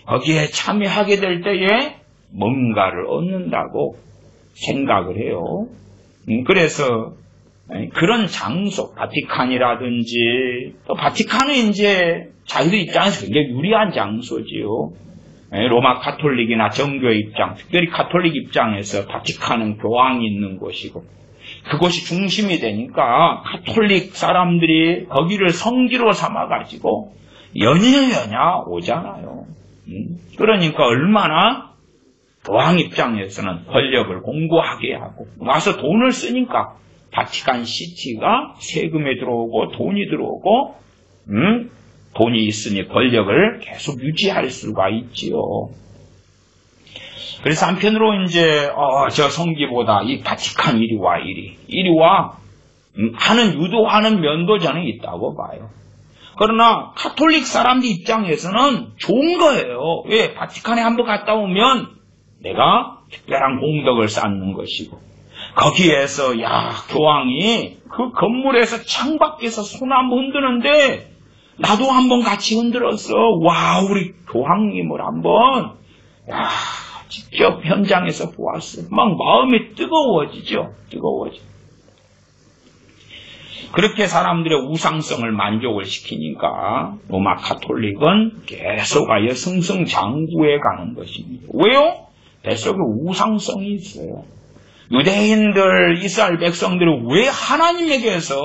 거기에 참여하게 될 때에 뭔가를 얻는다고 생각을 해요. 그래서 그런 장소, 바티칸이라든지, 또 바티칸은 이제 자기들 입장에서 굉장히 유리한 장소지요. 로마 가톨릭이나 정교회 입장, 특별히 가톨릭 입장에서 바티칸은 교황이 있는 곳이고, 그곳이 중심이 되니까 가톨릭 사람들이 거기를 성지로 삼아가지고 연이여냐 오잖아요. 그러니까 얼마나 교황 입장에서는 권력을 공고하게 하고, 와서 돈을 쓰니까 바티칸 시티가 세금이 들어오고 돈이 들어오고, 돈이 있으니 권력을 계속 유지할 수가 있지요. 그래서 한편으로 이제 저 성기보다 이 바티칸 이리 와 하는 유도하는 면도 저는 있다고 봐요. 그러나 가톨릭 사람들 입장에서는 좋은 거예요. 왜? 바티칸에 한번 갔다 오면 내가 특별한 공덕을 쌓는 것이고, 거기에서 교황이 그 건물에서 창밖에서 소나무 흔드는데 나도 한번 같이 흔들었어. 와, 우리 교황님을 한번 직접 현장에서 보았어. 막 마음이 뜨거워지죠. 그렇게 사람들의 우상성을 만족을 시키니까 로마 가톨릭은 계속하여 승승장구해 가는 것입니다. 왜요? 뱃속에 우상성이 있어요. 유대인들, 이스라엘 백성들이 왜 하나님에게서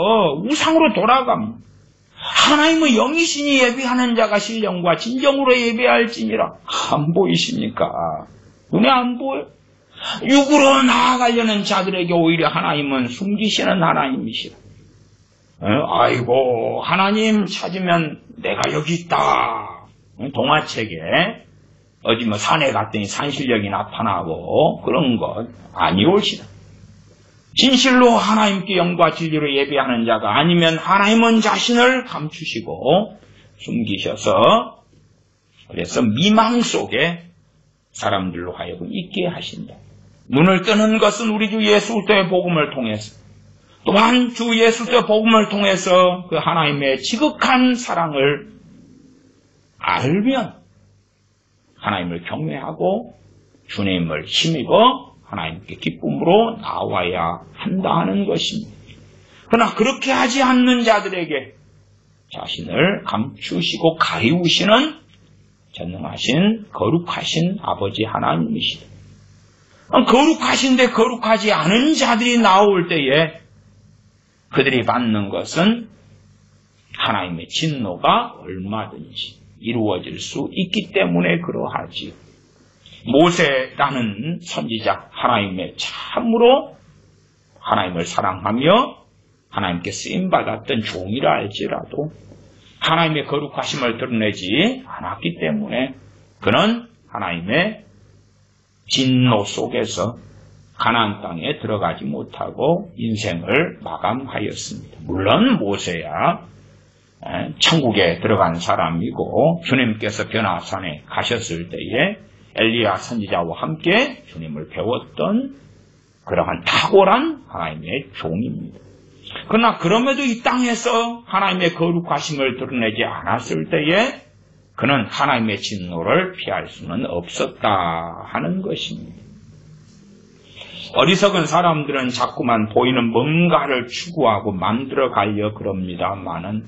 우상으로 돌아갑니까? 하나님은 영이시니 예배하는 자가 신령과 진정으로 예배할지니라. 안 보이십니까? 눈에 안 보여? 육으로 나아가려는 자들에게 오히려 하나님은 숨기시는 하나님이시라. 아이고, 하나님 찾으면 내가 여기 있다. 동화책에 어디 산에 갔더니 산신령이 나타나고 그런 것 아니올시다. 진실로 하나님께 영과 진리로 예배하는 자가 아니면 하나님은 자신을 감추시고 숨기셔서 그래서 미망 속에 사람들로 하여금 있게 하신다. 눈을 뜨는 것은 우리 주 예수 그리스도의 복음을 통해서 또한 주 예수 그리스도의 복음을 통해서 그 하나님의 지극한 사랑을 알면 하나님을 경외하고 주님을 힘입어 하나님께 기쁨으로 나와야 한다 하는 것입니다. 그러나 그렇게 하지 않는 자들에게 자신을 감추시고 가리우시는 전능하신 거룩하신 아버지 하나님이시다. 거룩하신데 거룩하지 않은 자들이 나올 때에 그들이 받는 것은 하나님의 진노가 얼마든지 이루어질 수 있기 때문에 그러하지요. 모세라는 선지자, 하나님의 참으로 하나님을 사랑하며 하나님께 쓰임받았던 종이라 할지라도 하나님의 거룩하심을 드러내지 않았기 때문에 그는 하나님의 진노 속에서 가나안 땅에 들어가지 못하고 인생을 마감하였습니다. 물론 모세야 천국에 들어간 사람이고 주님께서 변화산에 가셨을 때에 엘리야 선지자와 함께 주님을 배웠던 그러한 탁월한 하나님의 종입니다. 그러나 그럼에도 이 땅에서 하나님의 거룩하심을 드러내지 않았을 때에 그는 하나님의 진노를 피할 수는 없었다 하는 것입니다. 어리석은 사람들은 자꾸만 보이는 뭔가를 추구하고 만들어가려 그럽니다마는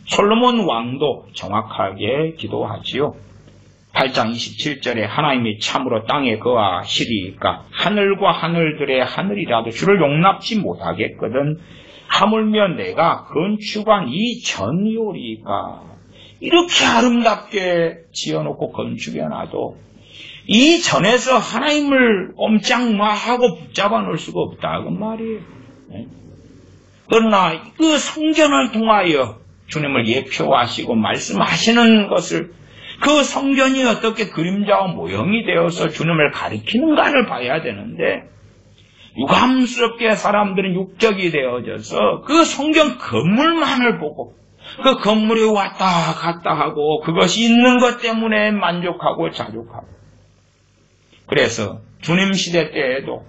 솔로몬 왕도 정확하게 기도하지요. 8장 27절에 하나님이 참으로 땅에 거하시리이까 하늘과 하늘들의 하늘이라도 주를 용납지 못하겠거든 하물며 내가 건축한 이 전이오리이까. 이렇게 아름답게 지어놓고 건축해놔도 이 전에서 하나님을 꼼짝마하고 붙잡아 놓을 수가 없다 그 말이에요. 그러나 그 성전을 통하여 주님을 예표하시고 말씀하시는 것을 그 성전이 어떻게 그림자와 모형이 되어서 주님을 가리키는가를 봐야 되는데 유감스럽게 사람들은 육적이 되어져서 그 성전 건물만을 보고 그 건물이 왔다 갔다 하고 그것이 있는 것 때문에 만족하고 자족하고 그래서 주님 시대 때에도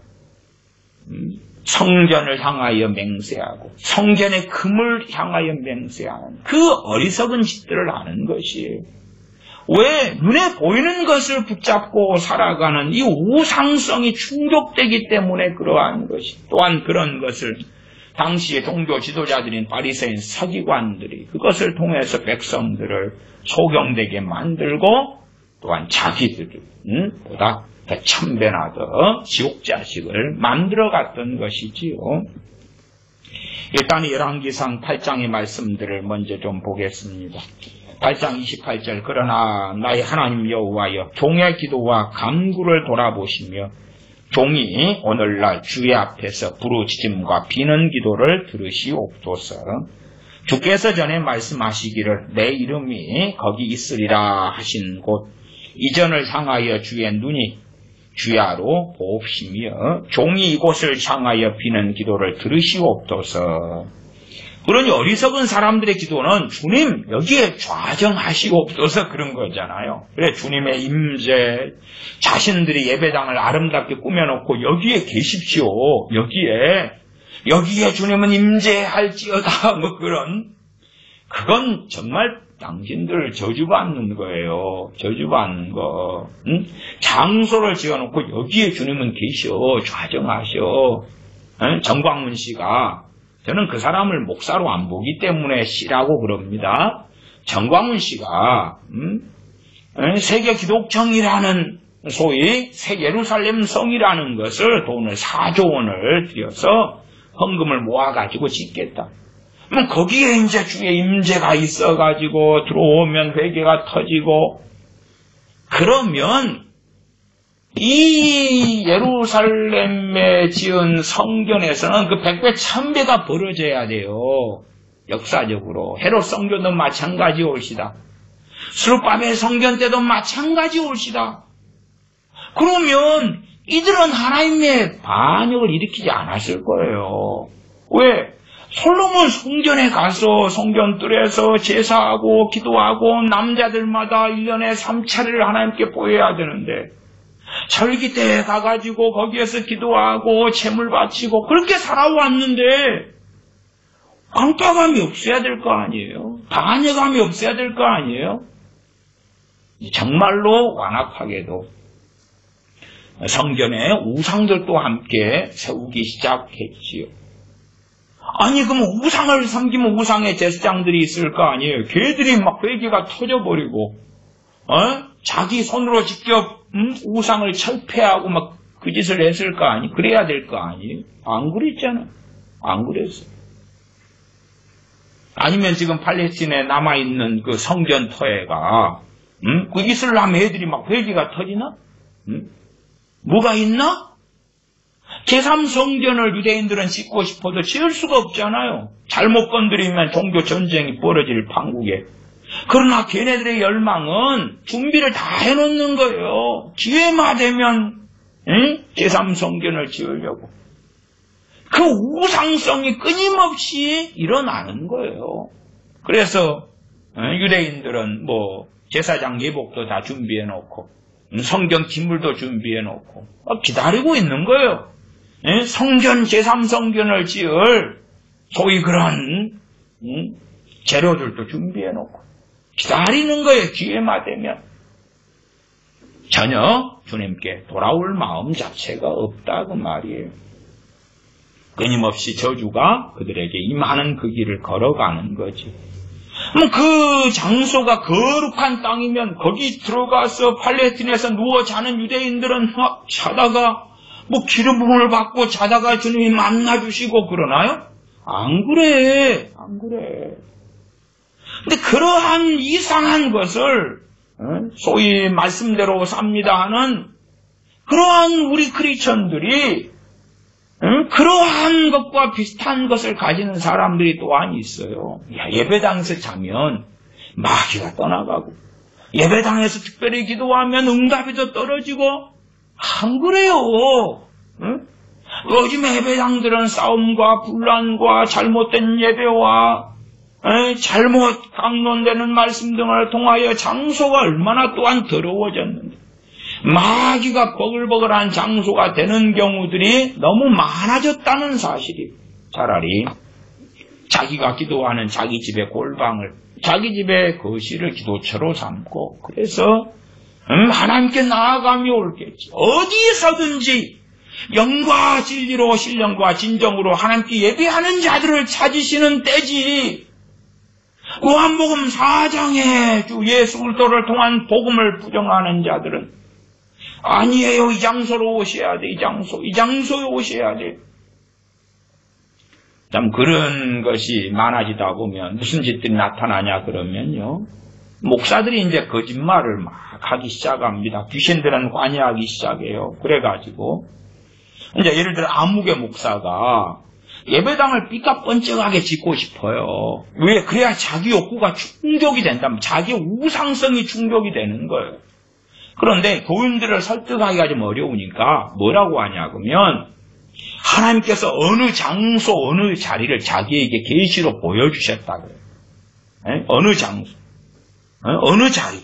성전을 향하여 맹세하고 성전의 금을 향하여 맹세하는 그 어리석은 짓들을 하는 것이에요. 왜 눈에 보이는 것을 붙잡고 살아가는 이 우상성이 충족되기 때문에 그러한 것이 또한 그런 것을 당시의 종교 지도자들인 바리새인 서기관들이 그것을 통해서 백성들을 소경되게 만들고 또한 자기들보다 더 참변하더 지옥자식을 만들어갔던 것이지요. 일단 열왕기상 8장의 말씀들을 먼저 좀 보겠습니다. 8장 28절 그러나 나의 하나님 여호와여 종의 기도와 간구를 돌아보시며 종이 오늘날 주의 앞에서 부르짖음과 비는 기도를 들으시옵소서. 주께서 전에 말씀하시기를 내 이름이 거기 있으리라 하신 곳 이전을 향하여 주의 눈이 주야로 보옵시며 종이 이곳을 향하여 비는 기도를 들으시옵소서. 그러니 어리석은 사람들의 기도는 주님 여기에 좌정하시옵소서 그런 거잖아요. 그래 주님의 임재 자신들이 예배당을 아름답게 꾸며놓고 여기에 계십시오. 여기에 주님은 임재할지어다 뭐 그건 정말 당신들 저주받는 거예요. 저주받는 거. 장소를 지어놓고 여기에 주님은 계셔 좌정하셔. 정광문 씨가 저는 그 사람을 목사로 안 보기 때문에 씨라고 그럽니다. 정광훈 씨가 세계 기독정이라는 소위 예루살렘 성이라는 것을 돈을 4조 원을 들여서 헌금을 모아가지고 짓겠다. 거기에 이제 주의 임재가 있어가지고 들어오면 회개가 터지고 그러면 이 예루살렘에 지은 성전에서는 그 100배 1000배가 벌어져야 돼요. 역사적으로 헤롯 성전도 마찬가지 올시다. 스룹바벨 성전 때도 마찬가지 올시다. 그러면 이들은 하나님의 반역을 일으키지 않았을 거예요. 왜? 솔로몬 성전에 가서 성전뜰에서 제사하고 기도하고 남자들마다 1년에 3차례를 하나님께 보여야 되는데 절기 때에 가가지고 거기에서 기도하고 제물 바치고 그렇게 살아왔는데 강파감이 없어야 될 거 아니에요? 반역감이 없어야 될 거 아니에요? 정말로 완악하게도 성전에 우상들도 함께 세우기 시작했지요. 아니 그럼 우상을 섬기면 우상의 제사장들이 있을 거 아니에요? 걔들이 막 회개가 터져버리고 자기 손으로 직접 우상을 철폐하고 막 그 짓을 했을 거 아니? 그래야 될 거 아니에요? 안 그랬잖아. 안 그랬어. 아니면 지금 팔레스틴에 남아있는 그 성전 터에가 그 이슬람 애들이 막 회개가 터지나? 뭐가 있나? 제3성전을 유대인들은 짓고 싶어도 지을 수가 없잖아요. 잘못 건드리면 종교 전쟁이 벌어질 판국에. 그러나 걔네들의 열망은 준비를 다 해놓는 거예요. 기회만 되면 제3성전을 지으려고. 그 우상성이 끊임없이 일어나는 거예요. 그래서 유대인들은 뭐 제사장 예복도 다 준비해놓고 성경 기물도 준비해놓고 기다리고 있는 거예요. 성전 제3성전을 지을 소위 그런 재료들도 준비해놓고 기다리는 거예요. 기회만 되면. 전혀 주님께 돌아올 마음 자체가 없다 그 말이에요. 끊임없이 저주가 그들에게 임하는 그 길을 걸어가는 거지. 그 장소가 거룩한 땅이면 거기 들어가서 팔레스틴에서 누워 자는 유대인들은 자다가 뭐 기름 부음을 받고 자다가 주님이 만나주시고 그러나요? 안 그래. 안 그래. 근데 그러한 이상한 것을 소위 말씀대로 삽니다 하는 그러한 우리 크리스천들이 그러한 것과 비슷한 것을 가지는 사람들이 또한 있어요. 예배당에서 자면 마귀가 떠나가고 예배당에서 특별히 기도하면 응답이 더 떨어지고 안 그래요. 요즘 예배당들은 싸움과 분란과 잘못된 예배와 잘못 강론되는 말씀 등을 통하여 장소가 얼마나 또한 더러워졌는데 마귀가 버글버글한 장소가 되는 경우들이 너무 많아졌다는 사실이 차라리 자기가 기도하는 자기 집의 골방을 자기 집의 거실을 기도처로 삼고 그래서 하나님께 나아감이 옳겠지. 어디에서든지 영과 진리로 신령과 진정으로 하나님께 예배하는 자들을 찾으시는 때지. 요한복음 4장에 주 예수 그리스도를 통한 복음을 부정하는 자들은 아니에요. 이 장소로 오셔야 돼. 이 장소에 오셔야 돼. 참 그런 것이 많아지다 보면 무슨 짓들이 나타나냐 그러면요. 목사들이 이제 거짓말을 막 하기 시작합니다. 귀신들은 관여하기 시작해요. 그래가지고 이제 예를 들어 아무개 목사가 예배당을 삐까뻔쩍하게 짓고 싶어요. 왜? 그래야 자기 욕구가 충족이 된다면 자기 우상성이 충족이 되는 거예요. 그런데 교인들을 설득하기가 좀 어려우니까 뭐라고 하냐 그러면 하나님께서 어느 장소 어느 자리를 자기에게 계시로 보여주셨다 그래요. 어느 장소 어느 자리.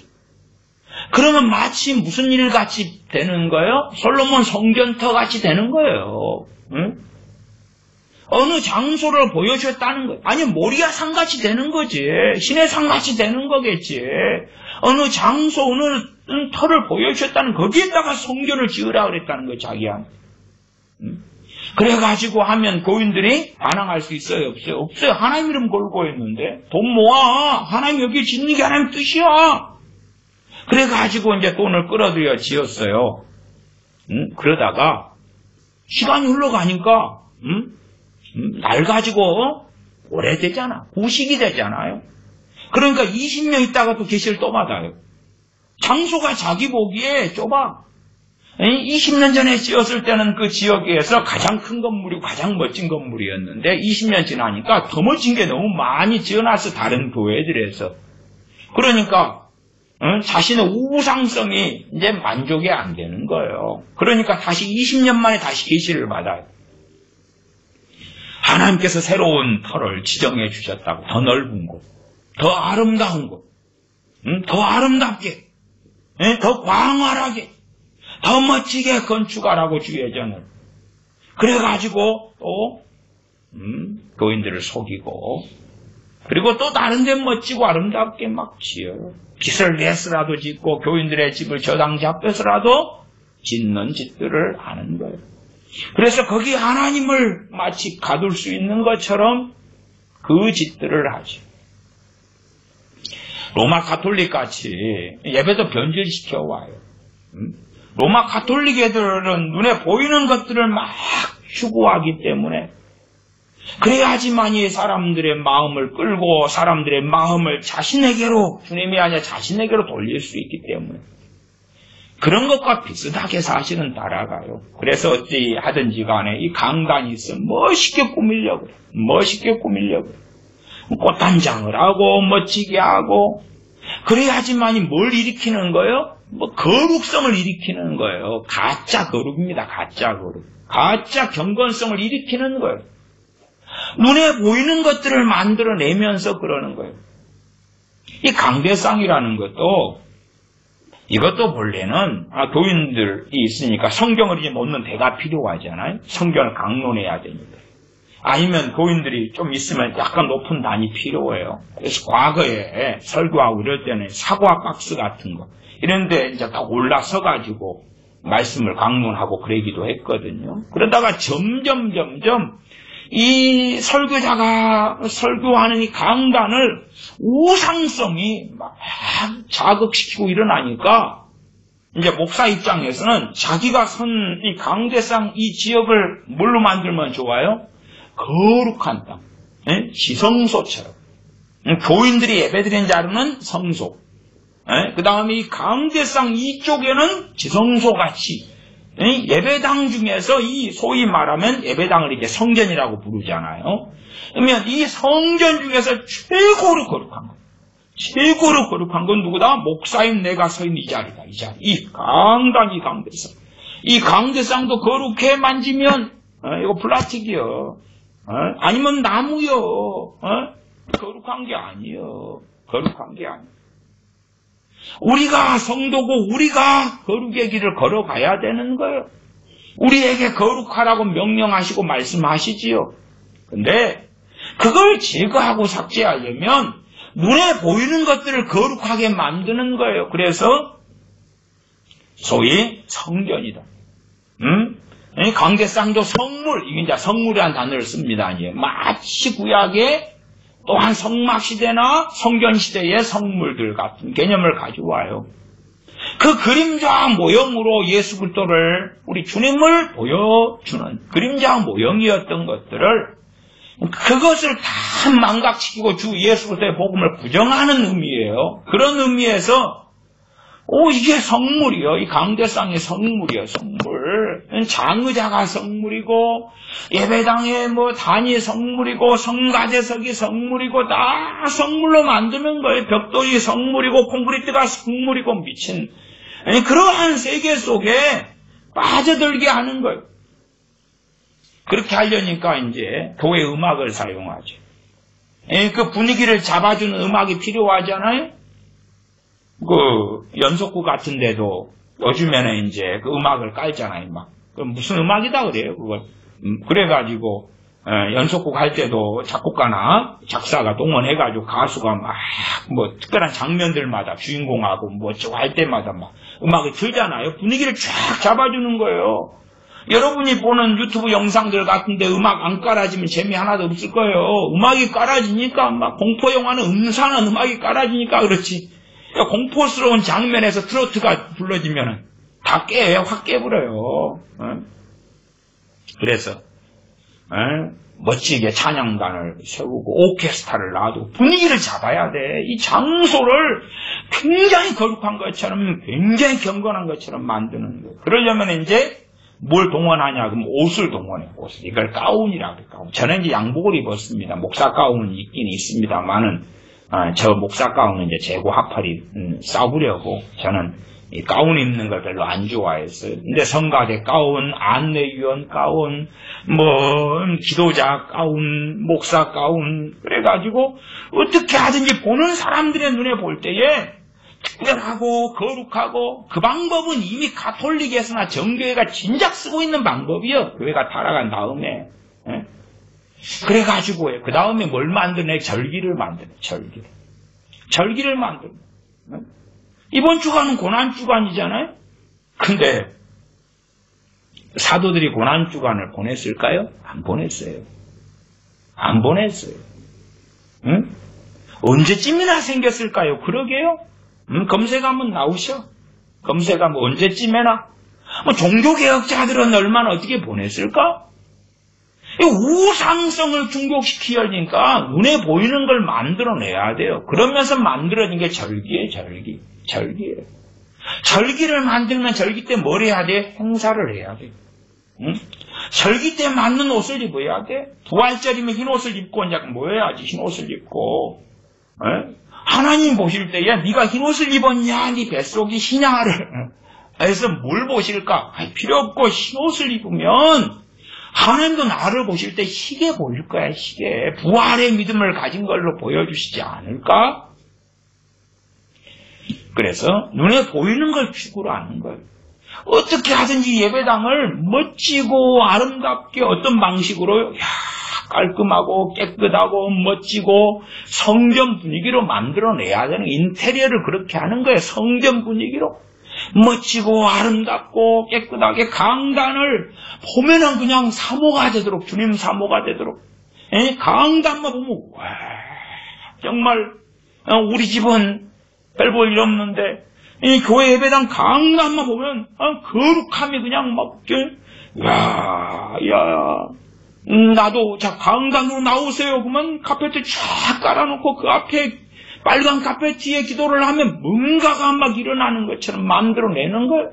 그러면 마치 무슨 일 같이 되는 거예요? 솔로몬 성전터 같이 되는 거예요. 어느 장소를 보여주셨다는 거예요. 아니 모리아산 같이 되는 거지. 시내산 같이 되는 거겠지. 어느 장소 어느 터를 보여주셨다는 거기에다가 성전을 지으라 그랬다는 거예요. 자기한테. 그래가지고 하면 교인들이 반항할 수 있어요? 없어요? 없어요. 하나님 이름 걸고 있는데 돈 모아. 하나님 여기 짓는 게 하나님 뜻이야. 그래가지고 이제 돈을 끌어들여 지었어요. 그러다가 시간이 흘러가니까 낡아지고 오래되잖아. 구식이 되잖아요. 그러니까 20년 있다가 또 계시를 또 받아요. 장소가 자기 보기에 좁아. 20년 전에 지었을 때는 그 지역에서 가장 큰 건물이고 가장 멋진 건물이었는데 20년 지나니까 더 멋진 게 너무 많이 지어놨어. 다른 교회들에서. 그러니까 자신의 우상성이 이제 만족이 안 되는 거예요. 그러니까 다시 20년 만에 다시 계시를 받아요. 하나님께서 새로운 터를 지정해 주셨다고. 더 넓은 곳, 더 아름다운 곳, 더 아름답게, 더 광활하게, 더 멋지게 건축하라고 주 예전을. 그래가지고 또 교인들을 속이고, 그리고 또 다른 데 멋지고 아름답게 막 지어요. 빚을 내서라도 짓고 교인들의 집을 저당 잡혀서라도 짓는 짓들을 하는 거예요. 그래서 거기 하나님을 마치 가둘 수 있는 것처럼 그 짓들을 하죠. 로마 가톨릭 같이 예배도 변질시켜 와요. 로마 가톨릭 애들은 눈에 보이는 것들을 막 추구하기 때문에, 그래야지만이 사람들의 마음을 끌고 사람들의 마음을 자신에게로, 주님이 아니라 자신에게로 돌릴 수 있기 때문에 그런 것과 비슷하게 사실은 따라가요. 그래서 어찌 하든지 간에 이 강단이 있으면 멋있게 꾸미려고 그래요. 멋있게 꾸미려고 그래요. 꽃단장을 하고 멋지게 하고, 그래야지만이 뭘 일으키는 거예요? 거룩성을 일으키는 거예요. 가짜 거룩입니다. 가짜 거룩. 가짜 경건성을 일으키는 거예요. 눈에 보이는 것들을 만들어내면서 그러는 거예요. 이 강대상이라는 것도, 이것도 본래는 교인들이 있으니까 성경을 이제 놓는 데가 필요하잖아요. 성경을 강론해야 되니까. 아니면 교인들이 좀 있으면 약간 높은 단이 필요해요. 그래서 과거에 설교하고 이럴 때는 사과 박스 같은 거, 이런데 이제 딱 올라서가지고 말씀을 강론하고 그러기도 했거든요. 그러다가 점점 이 설교자가 설교하는 이 강단을 우상성이 막 자극시키고 일어나니까, 이제 목사 입장에서는 자기가 선 이 강대상 이 지역을 뭘로 만들면 좋아요? 거룩한 땅, 지성소처럼. 교인들이 예배드리는 자료는 성소, 그 다음에 이 강대상 이쪽에는 지성소같이, 예배당 중에서 이 소위 말하면 예배당을 이제 성전이라고 부르잖아요. 그러면 이 성전 중에서 최고로 거룩한 것, 최고로 거룩한 건 누구다? 목사인 내가 서 있는 이 자리다. 이 자리, 이 강단, 이 강대상. 이 강대상도 거룩해 만지면 이거 플라스틱이요, 아니면 나무요, 거룩한 게 아니요, 거룩한 게 아니요. 우리가 성도고 우리가 거룩의 길을 걸어가야 되는 거예요. 우리에게 거룩하라고 명령하시고 말씀하시지요. 근데 그걸 제거하고 삭제하려면 눈에 보이는 것들을 거룩하게 만드는 거예요. 그래서 소위 성전이다. 강대상도 성물, 이게 이제 성물이라는 단어를 씁니다. 이제 마치 구약에 또한 성막시대나 성전시대의 성물들 같은 개념을 가져와요. 그 그림자 모형으로 예수 그리스도를, 우리 주님을 보여주는 그림자 모형이었던 것들을, 그것을 다 망각시키고 주 예수 그리스도의 복음을 부정하는 의미예요. 그런 의미에서 이게 성물이요. 이 강대상의 성물이요. 성물. 장의자가 성물이고, 예배당의 단이 성물이고, 성가대석이 성물이고, 다 성물로 만드는 거예요. 벽돌이 성물이고, 콘크리트가 성물이고, 미친. 그러한 세계 속에 빠져들게 하는 거예요. 그렇게 하려니까 이제 교회 음악을 사용하죠. 그 분위기를 잡아주는 음악이 필요하잖아요. 그 연속구 같은 데도 요즘에는 이제 그 음악을 깔잖아요. 막 무슨 음악이다 그래요, 그걸. 그래가지고 연속곡 할 때도 작곡가나 작사가 동원해가지고 가수가 막 특별한 장면들마다 주인공하고 저거 할 때마다 막 음악을 틀잖아요. 분위기를 쫙 잡아주는 거예요. 여러분이 보는 유튜브 영상들 같은데 음악 안 깔아지면 재미 하나도 없을 거예요. 음악이 깔아지니까 막 공포 영화는 음산한 음악이 깔아지니까 그렇지. 공포스러운 장면에서 트로트가 불러지면 다 확 깨버려요. 그래서 멋지게 찬양단을 세우고 오케스트라를 놔두고 분위기를 잡아야 돼. 이 장소를 굉장히 거룩한 것처럼, 굉장히 경건한 것처럼 만드는 거예요. 그러려면 이제 뭘 동원하냐? 그럼 옷을 동원해. 옷을. 이걸 가운이라고 해요. 가운. 저는 이제 양복을 입었습니다. 목사 가운은 있긴 있습니다만은 저 목사 가운은 이제 재고 학팔이 싸구려고 저는 이 가운 입는 걸 별로 안 좋아했어요. 근데 성가대 가운, 안내위원 가운, 기도자 가운, 목사 가운, 그래가지고 어떻게 하든지 보는 사람들의 눈에 볼 때에 특별하고 거룩하고 그 방법은 이미 가톨릭에서나 정교회가 진작 쓰고 있는 방법이요. 교회가 타락한 다음에. 그래가지고요. 그 다음에 뭘 만드네? 절기를 만드네. 절기를 만드네. 이번 주간은 고난주간이잖아요? 근데 사도들이 고난주간을 보냈을까요? 안 보냈어요. 안 보냈어요. 응? 언제쯤이나 생겼을까요? 그러게요? 검색하면 나오셔. 검색하면 언제쯤에나. 종교개혁자들은 얼마나 어떻게 보냈을까? 우상성을 중독시키려니까 눈에 보이는 걸 만들어내야 돼요. 그러면서 만들어진 게 절기예요. 절기예요. 절기를 만들면 절기 때 뭘 해야 돼? 행사를 해야 돼. 응? 절기 때 맞는 옷을 입어야 돼. 부활절이면 흰 옷을 입고 이제 뭐 해야지? 흰 옷을 입고. 하나님 보실 때야 네가 흰 옷을 입었냐? 네 뱃속이 희냐를 해서 뭘 보실까? 필요 없고 흰 옷을 입으면 하나님도 나를 보실 때 희게 보일 거야. 희게. 부활의 믿음을 가진 걸로 보여주시지 않을까? 그래서 눈에 보이는 걸 축으로 하는 거예요. 어떻게 하든지 예배당을 멋지고 아름답게 어떤 방식으로 깔끔하고 깨끗하고 멋지고 성전 분위기로 만들어내야 되는, 인테리어를 그렇게 하는 거예요. 성전 분위기로 멋지고 아름답고 깨끗하게 강단을 보면은 그냥 사모가 되도록, 주님 사모가 되도록. 강단만 보면 와, 정말 우리 집은 별 볼 일 없는데 이 교회 예배당 강단만 보면 거룩함이 그냥 막 나도 자 강단으로 나오세요. 그러면 카페트 쫙 깔아놓고 그 앞에 빨간 카페트에 기도를 하면 뭔가가 막 일어나는 것처럼 만들어내는 거예요.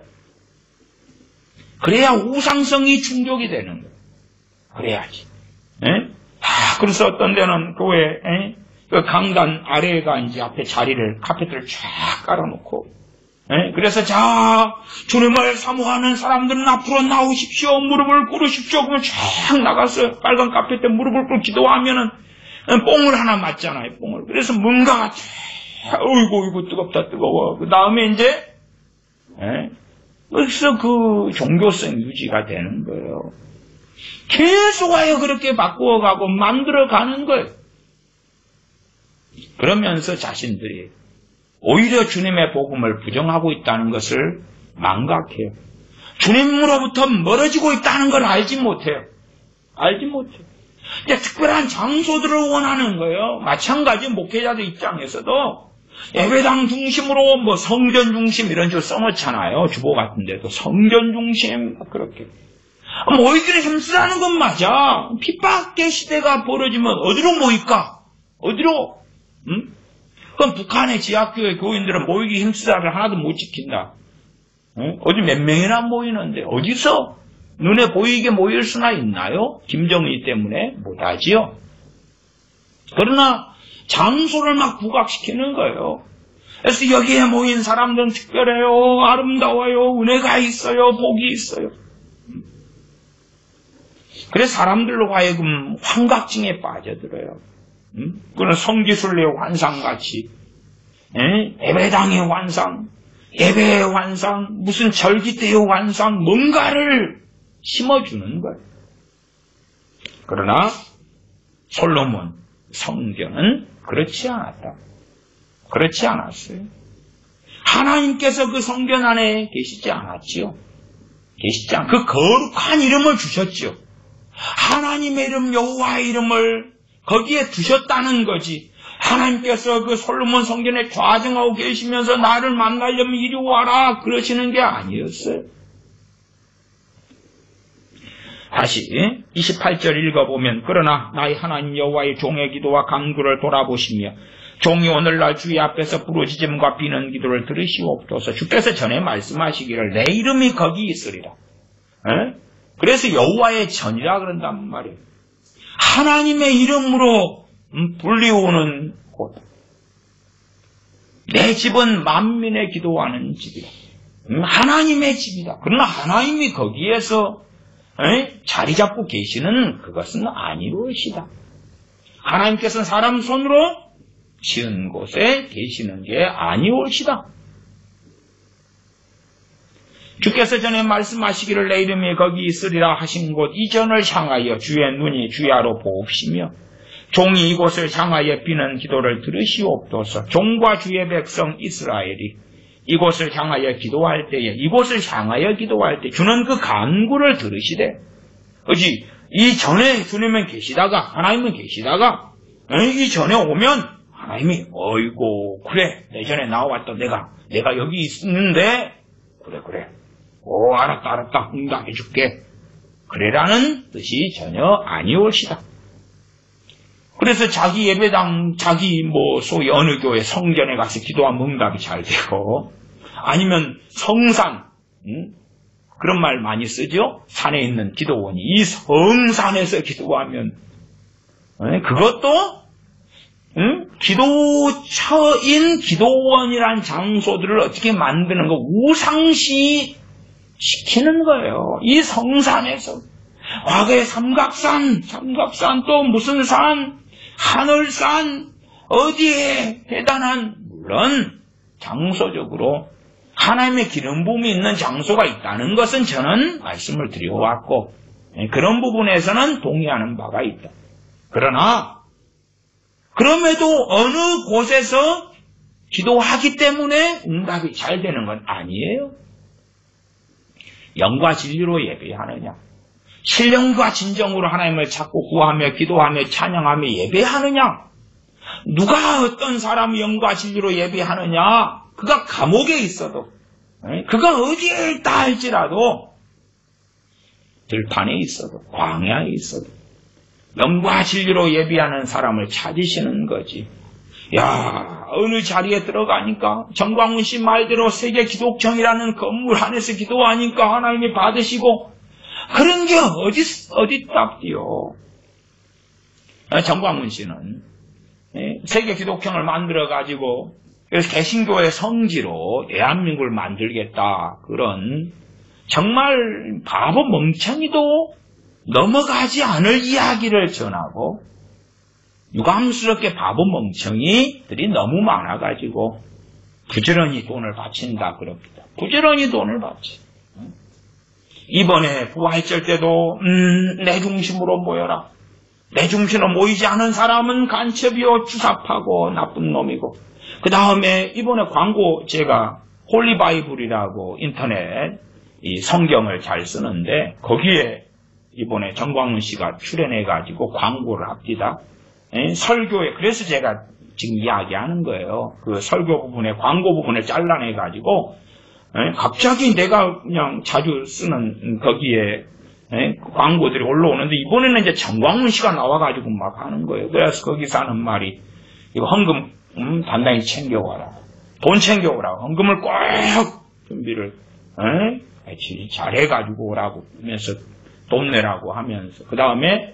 그래야 우상성이 충족이 되는 거예요. 그래야지. 그래서 어떤 데는 교회 그 강단 아래가 이제 앞에 자리를 카페트를 쫙 깔아놓고 그래서 자 주님을 사모하는 사람들은 앞으로 나오십시오. 무릎을 꿇으십시오. 그러면 쫙 나가서 빨간 카페트에 무릎을 꿇고 기도하면은 뽕을 하나 맞잖아요. 뽕을. 그래서 뭔가가 어이구 뜨겁다 뜨거워. 그 다음에 이제 그래서 그 종교성 유지가 되는 거예요. 계속 와요. 그렇게 바꾸어가고 만들어가는 거예요. 그러면서 자신들이 오히려 주님의 복음을 부정하고 있다는 것을 망각해요. 주님으로부터 멀어지고 있다는 걸 알지 못해요. 특별한 장소들을 원하는 거예요. 마찬가지 목회자들 입장에서도 예배당 중심으로 성전 중심 이런 식으로 써놓잖아요. 주보 같은 데도 성전 중심 그렇게. 모이기를 힘쓰라는 건 맞아. 핍박의 시대가 벌어지면 어디로 모일까? 어디로? 그럼 북한의 지하교회 교인들은 모이기 힘쓰다를 하나도 못 지킨다. 어디 몇 명이나 모이는데 어디서 눈에 보이게 모일 수나 있나요? 김정일 때문에 못하지요. 그러나 장소를 막 부각시키는 거예요. 그래서 여기에 모인 사람들은 특별해요. 아름다워요. 은혜가 있어요. 복이 있어요. 그래서 사람들로 하여금 환각증에 빠져들어요. 그건 성지순례의 환상같이 예배당의 환상, 예배의 환상, 무슨 절기 때의 환상, 뭔가를 심어주는 거예요. 그러나 솔로몬 성전은 그렇지 않았다. 그렇지 않았어요. 하나님께서 그 성전 안에 계시지 않았지요. 그 거룩한 이름을 주셨죠. 하나님의 이름, 여호와의 이름을 거기에 두셨다는 거지. 하나님께서 그 솔로몬 성전에 좌정하고 계시면서 나를 만나려면 이리 와라 그러시는 게 아니었어요. 다시 28절 읽어보면 그러나 나의 하나님 여호와의 종의 기도와 간구를 돌아보시며 종이 오늘날 주의 앞에서 부르짖음과 비는 기도를 들으시옵소서. 주께서 전에 말씀하시기를 내 이름이 거기 있으리라. 그래서 여호와의 전이라 그런단 말이에요. 하나님의 이름으로 불리우는 곳. 내 집은 만민의 기도하는 집이다. 하나님의 집이다. 그러나 하나님이 거기에서 자리 잡고 계시는 그것은 아니로시다. 하나님께서는 사람 손으로 지은 곳에 계시는 게 아니올시다. 주께서 전에 말씀하시기를 내 이름이 거기 있으리라 하신 곳 이전을 향하여 주의 눈이 주야로 보옵시며 종이 이곳을 향하여 비는 기도를 들으시옵소서. 종과 주의 백성 이스라엘이 이곳을 향하여 기도할 때에 이곳을 향하여 기도할 때 주는 그 간구를 들으시되 그렇지 이전에 주님은 계시다가 하나님은 계시다가 이 전에 오면 하나님이 어이고 그래 예전에 나왔던 내가 여기 있는데 그래 오 알았다 응답해 줄게 그래라는 뜻이 전혀 아니올시다. 그래서 자기 예배당 자기 소위 어느 교회 성전에 가서 기도하면 응답이 잘 되고 아니면 성산 그런 말 많이 쓰죠. 산에 있는 기도원이 이 성산에서 기도하면 그것도 기도처인 기도원이란 장소들을 어떻게 만드는 거 우상시 시키는 거예요. 이 성산에서 과거에 삼각산 또 무슨 산 하늘산 어디에 대단한 물론 장소적으로 하나님의 기름 부음이 있는 장소가 있다는 것은 저는 말씀을 드려왔고 그런 부분에서는 동의하는 바가 있다. 그러나 그럼에도 어느 곳에서 기도하기 때문에 응답이 잘 되는 건 아니에요. 영과 진리로 예배하느냐 신령과 진정으로 하나님을 찾고 구하며 기도하며 찬양하며 예배하느냐 누가 어떤 사람이 영과 진리로 예배하느냐 그가 감옥에 있어도 그가 어디에 있다 할지라도 들판에 있어도 광야에 있어도 영과 진리로 예배하는 사람을 찾으시는 거지. 야 어느 자리에 들어가니까 정광훈 씨 말대로 세계 기독청이라는 건물 안에서 기도하니까 하나님이 받으시고 그런 게 어디 답디요. 정광훈 씨는 세계 기독청을 만들어 가지고 그래서 개신교의 성지로 대한민국을 만들겠다 그런 정말 바보 멍청이도 넘어가지 않을 이야기를 전하고 유감스럽게 바보 멍청이들이 너무 많아가지고 부지런히 돈을 바친다 그럽니다. 부지런히 돈을 바치. 이번에 부활절 때도 내 중심으로 모여라. 내 중심으로 모이지 않은 사람은 간첩이요 주사파고 나쁜 놈이고 그 다음에 이번에 광고 제가 홀리바이블이라고 인터넷 이 성경을 잘 쓰는데 거기에 이번에 정광훈 씨가 출연해가지고 광고를 합니다. 설교에 그래서 제가 지금 이야기하는 거예요. 그 설교 부분에 광고 부분을 잘라내가지고 갑자기 내가 그냥 자주 쓰는 거기에 광고들이 올라오는데 이번에는 이제 정광훈 씨가 나와가지고 막 하는 거예요. 그래서 거기서 하는 말이 이거 헌금 단단히 챙겨와라. 돈 챙겨오라고. 헌금을 꼭 준비를 잘해가지고 오라고 하면서 돈 내라고 하면서 그 다음에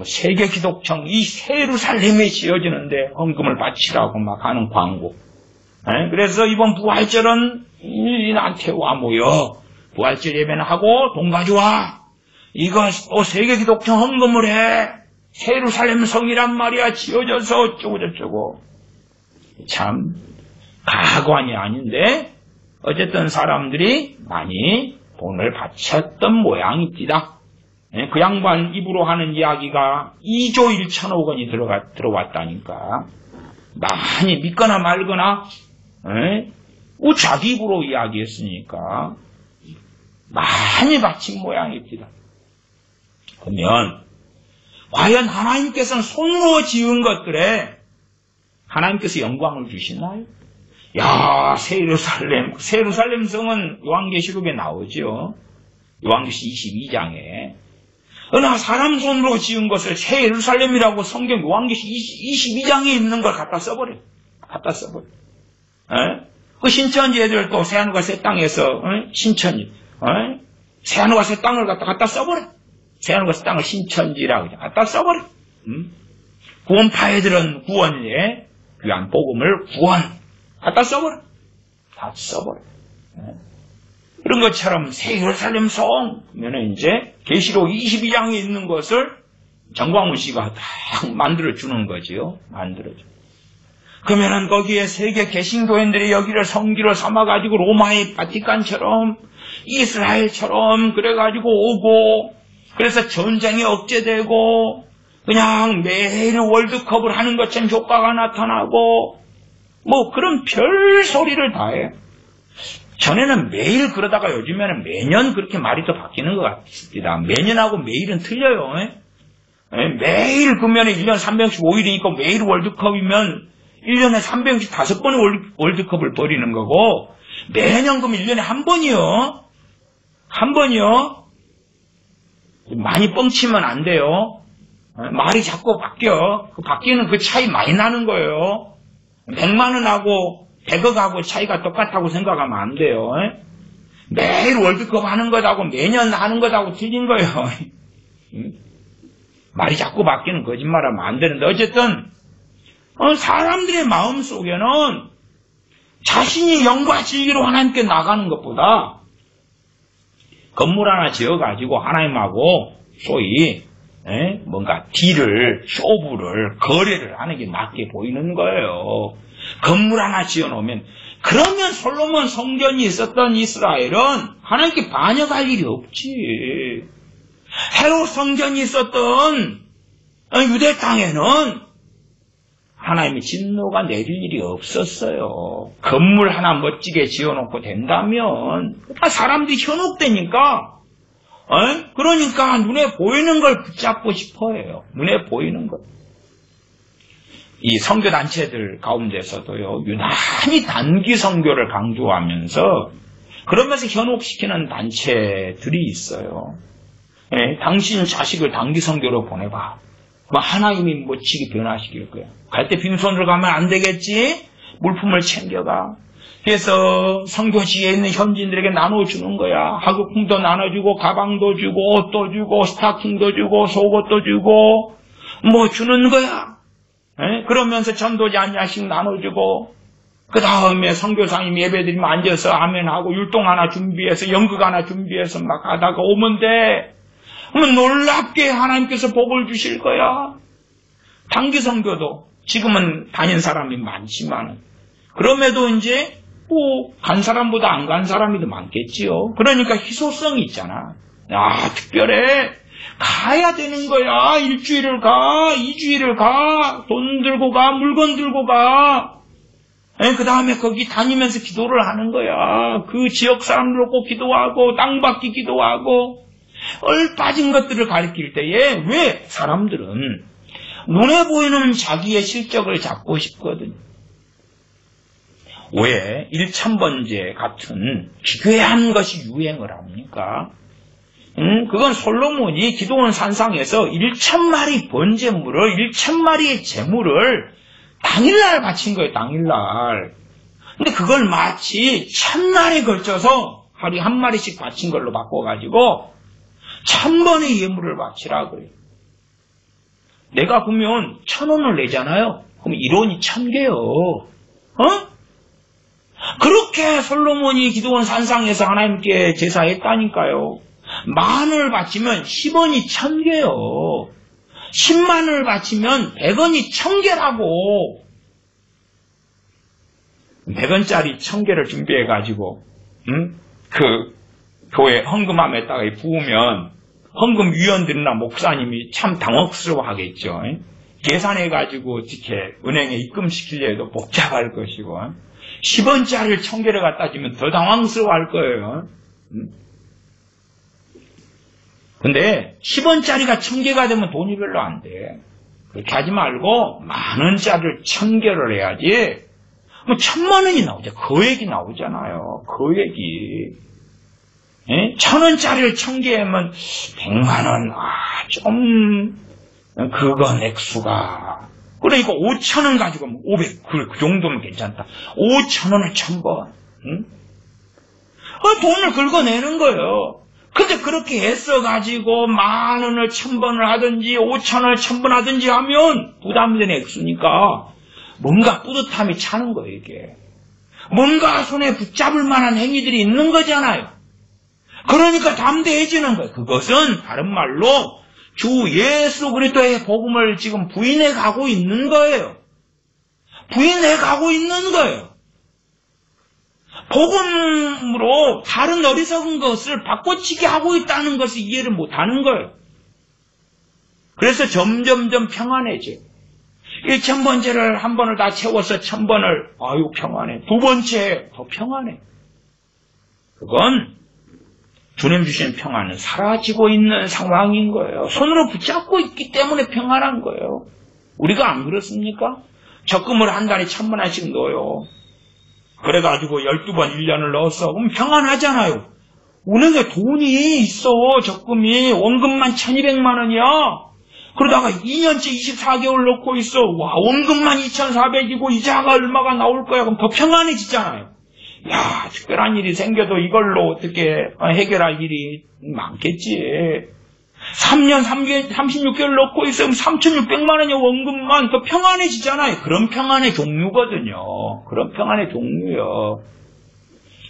세계 기독청 이 예루살렘에 지어지는데 헌금을 바치라고 막 하는 광고. 그래서 이번 부활절은 나한테 와 모여 부활절 예배는 하고 돈 가져와. 이거 세계 기독청 헌금을 해. 예루살렘 성이란 말이야. 지어져서 어쩌고 저쩌고. 참 가관이 아닌데 어쨌든 사람들이 많이 돈을 바쳤던 모양입니다. 그 양반 입으로 하는 이야기가 2조 1천억 원이 들어왔다니까. 많이 믿거나 말거나 자기 입으로 이야기했으니까 많이 바친 모양입니다. 그러면 과연 하나님께서는 손으로 지은 것들에 하나님께서 영광을 주시나요? 야, 새 예루살렘 성은 요한계시록에 나오죠. 요한계시 22장에. 그러나 사람 손으로 지은 것을 새 예루살렘이라고 성경 요한계시 22장에 있는 걸 갖다 써버려. 그 신천지 애들도 새하늘과 새 땅에서 신천지, 새하늘과 새 땅을 갖다 써버려. 새하늘과 새 땅을 신천지라고 갖다 써버려. 구원파 애들은 구원에 귀한 복음을 갖다 써버려. 다 써버려. 그런 것처럼 새 예루살렘 성 그러면 이제 계시록 22장에 있는 것을 정광훈 씨가 다 만들어주는 거지요. 만들어줘. 그러면은 거기에 세계 개신교인들이 여기를 성지로 삼아가지고 로마의 바티칸처럼 이스라엘처럼 그래가지고 오고 그래서 전쟁이 억제되고 그냥 매일 월드컵을 하는 것처럼 효과가 나타나고 뭐 그런 별 소리를 다 해요. 전에는 매일 그러다가 요즘에는 매년 그렇게 말이 더 바뀌는 것 같습니다. 매년하고 매일은 틀려요. 매일 그러면 1년 365일이니까 매일 월드컵이면 1년에 365번의 월드컵을 벌이는 거고 매년 그럼 1년에 한 번이요. 한 번이요. 많이 뻥치면 안 돼요. 말이 자꾸 바뀌어. 그 바뀌는 그 차이 많이 나는 거예요. 100만 원하고 100억하고 차이가 똑같다고 생각하면 안 돼요. 매일 월드컵 하는 것하고 매년 하는 것하고 틀린 거예요. 말이 자꾸 바뀌는 거짓말하면 안 되는데 어쨌든 사람들의 마음속에는 자신이 영과 진리로 하나님께 나가는 것보다 건물 하나 지어가지고 하나님하고 소위 뭔가 딜을, 쇼부를, 거래를 하는 게 낫게 보이는 거예요. 건물 하나 지어놓으면 그러면 솔로몬 성전이 있었던 이스라엘은 하나님께 반역할 일이 없지. 헤롯 성전이 있었던 유대 땅에는 하나님의 진노가 내릴 일이 없었어요. 건물 하나 멋지게 지어놓고 된다면 사람들이 현혹되니까 그러니까 눈에 보이는 걸 붙잡고 싶어해요. 눈에 보이는 것. 이 선교단체들 가운데서도요, 유난히 단기 선교를 강조하면서 그러면서 현혹시키는 단체들이 있어요. 당신 자식을 단기 선교로 보내봐. 그럼 하나님이 멋지게 변화시킬 거야. 갈 때 빈손으로 가면 안 되겠지? 물품을 챙겨가. 그래서 선교지에 있는 현지인들에게 나눠주는 거야. 하급품도 나눠주고 가방도 주고 옷도 주고 스타킹도 주고 속옷도 주고 뭐 주는 거야. 그러면서 전도지 한 장씩 나눠주고 그 다음에 선교사님 예배드리면 앉아서 아멘하고 율동 하나 준비해서 연극 하나 준비해서 막 하다가 오면 돼. 그러면 놀랍게 하나님께서 복을 주실 거야. 단기 선교도 지금은 다닌 사람이 많지만 그럼에도 이제 간 사람보다 안 간 사람이 더 많겠지요. 그러니까 희소성이 있잖아. 특별해. 가야 되는 거야. 일주일을 가, 2주일을 가, 돈 들고 가, 물건 들고 가. 그 다음에 거기 다니면서 기도를 하는 거야. 그 지역 사람들 꼭 기도하고 땅 받기 기도하고 빠진 것들을 가리킬 때에 왜 사람들은 눈에 보이는 자기의 실적을 잡고 싶거든. 왜 1,000번째 같은 기괴한 것이 유행을 합니까? 그건 솔로몬이 기도원 산상에서 1,000마리 번제물을 1,000마리의 제물을 당일날 바친 거예요. 당일날. 근데 그걸 마치 1,000날에 걸쳐서 하루에 한 마리씩 바친 걸로 바꿔가지고 1,000번의 예물을 바치라 그래요. 내가 그러면 1,000원을 내잖아요. 그럼 1원이 1,000개요. 그렇게 솔로몬이 기도원 산상에서 하나님께 제사했다니까요. 10,000원을 바치면 10원이 1,000개요. 10만원을 바치면 100원이 1,000개라고. 100원짜리 1,000개를 준비해가지고 그 교회 헌금함에다가 부으면 헌금위원들이나 목사님이 참 당혹스러워하겠죠. 계산해가지고 어떻게 은행에 입금시키려 해도 복잡할 것이고 10원짜리를 1,000개를 갖다 주면 더 당황스러워할 거예요. 근데 10원짜리가 1,000개가 되면 돈이 별로 안 돼. 그렇게 하지 말고 10,000원짜리를 1,000개를 해야지. 뭐 1,000,000원이 나오죠. 거액이 나오잖아요. 거액이. 1,000원짜리를 1,000개 하면 100만원. 좀 그건 액수가. 그러니까 5,000원 가지고 500. 그 정도면 괜찮다. 5,000원을 1,000번. 돈을 긁어내는 거예요. 근데 그렇게 애써가지고 10,000원을 1,000번을 하든지 5,000원을 1,000번 하든지 하면 부담되는 액수니까 뭔가 뿌듯함이 차는 거예요, 이게. 뭔가 손에 붙잡을 만한 행위들이 있는 거잖아요. 그러니까 담대해지는 거예요. 그것은 다른 말로 주 예수 그리스도의 복음을 지금 부인해 가고 있는 거예요. 부인해 가고 있는 거예요. 복음으로 다른 어리석은 것을 바꿔치기 하고 있다는 것을 이해를 못하는 거예요. 그래서 점점점 평안해져요. 1000번째를 한 번을 다 채워서 1000번을 아유 평안해. 두 번째 더 평안해. 그건 주님 주신 평안은 사라지고 있는 상황인 거예요. 손으로 붙잡고 있기 때문에 평안한 거예요. 우리가 안 그렇습니까? 적금을 한 달에 1000만 원씩 넣어요. 그래가지고 12번 1년을 넣었어. 그럼 평안하잖아요. 은행에 돈이 있어. 적금이 원금만 1200만 원이야. 그러다가 2년째 24개월 넣고 있어. 와, 원금만 2400이고 이자가 얼마가 나올 거야. 그럼 더 평안해지잖아요. 야, 특별한 일이 생겨도 이걸로 어떻게 해결할 일이 많겠지. 3년 36개월 넣고 있으면 3600만 원의 원금만 더 평안해지잖아요. 그런 평안의 종류거든요. 그런 평안의 종류요.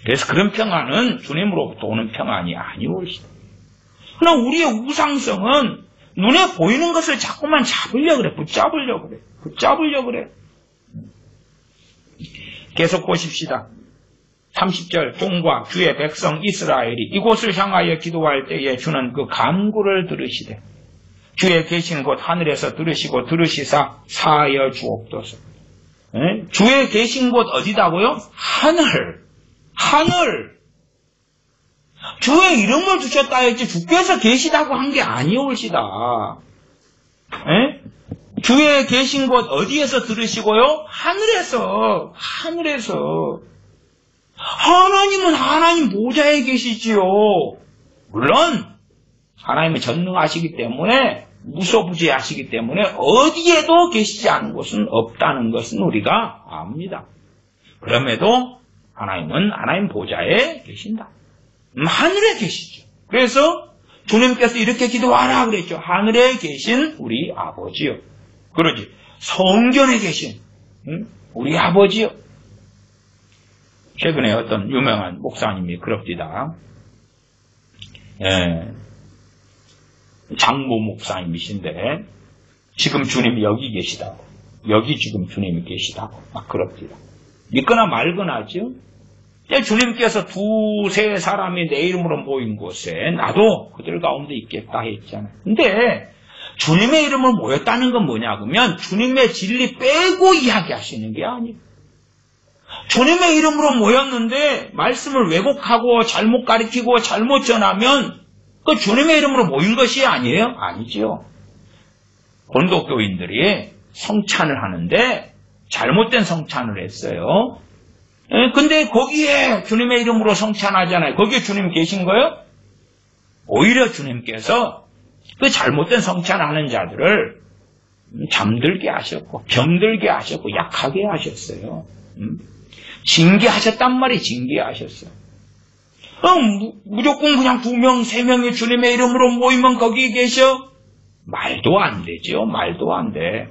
그래서 그런 평안은 주님으로부터 오는 평안이 아니올시다. 그러나 우리의 우상성은 눈에 보이는 것을 자꾸만 잡으려고 그래. 붙잡으려고 그래. 붙잡으려고 그래. 계속 보십시다. 30절 종과 주의 백성 이스라엘이 이곳을 향하여 기도할 때에 주는 그 간구를 들으시되 주의 계신 곳 하늘에서 들으시고 들으시사 사하여 주옵소서. 주의 계신 곳 어디다고요? 하늘. 주의 이름을 두셨다 했지 주께서 계시다고 한 게 아니올시다. 주의 계신 곳 어디에서 들으시고요? 하늘에서. 하나님은 하나님 보좌에 계시지요. 물론 하나님은 전능하시기 때문에 무소부재하시기 때문에 어디에도 계시지 않은 곳은 없다는 것은 우리가 압니다. 그럼에도 하나님은 하나님 보좌에 계신다. 하늘에 계시죠. 그래서 주님께서 이렇게 기도하라 그랬죠. 하늘에 계신 우리 아버지요. 그러지. 성전에 계신 우리 아버지요. 최근에 어떤 유명한 목사님이 그럽디다. 장모 목사님이신데 지금 주님이 여기 계시다고. 여기 지금 주님이 계시다고. 막 그럽디다. 믿거나 말거나죠. 주님께서 2-3 사람이 내 이름으로 모인 곳에 나도 그들 가운데 있겠다 했잖아요. 근데 주님의 이름으로 모였다는 건 뭐냐 그러면 주님의 진리 빼고 이야기하시는 게 아니에요. 주님의 이름으로 모였는데 말씀을 왜곡하고 잘못 가르치고 잘못 전하면 그 주님의 이름으로 모인 것이 아니에요? 아니지요. 본도 교인들이 성찬을 하는데 잘못된 성찬을 했어요. 근데 거기에 주님의 이름으로 성찬하잖아요. 거기에 주님 계신 거예요? 오히려 주님께서 그 잘못된 성찬하는 자들을 잠들게 하셨고 병들게 하셨고 약하게 하셨어요. 징계하셨단 말이 징계하셨어요. 무조건 그냥 2명, 3명이 주님의 이름으로 모이면 거기 계셔? 말도 안 되죠. 말도 안 돼.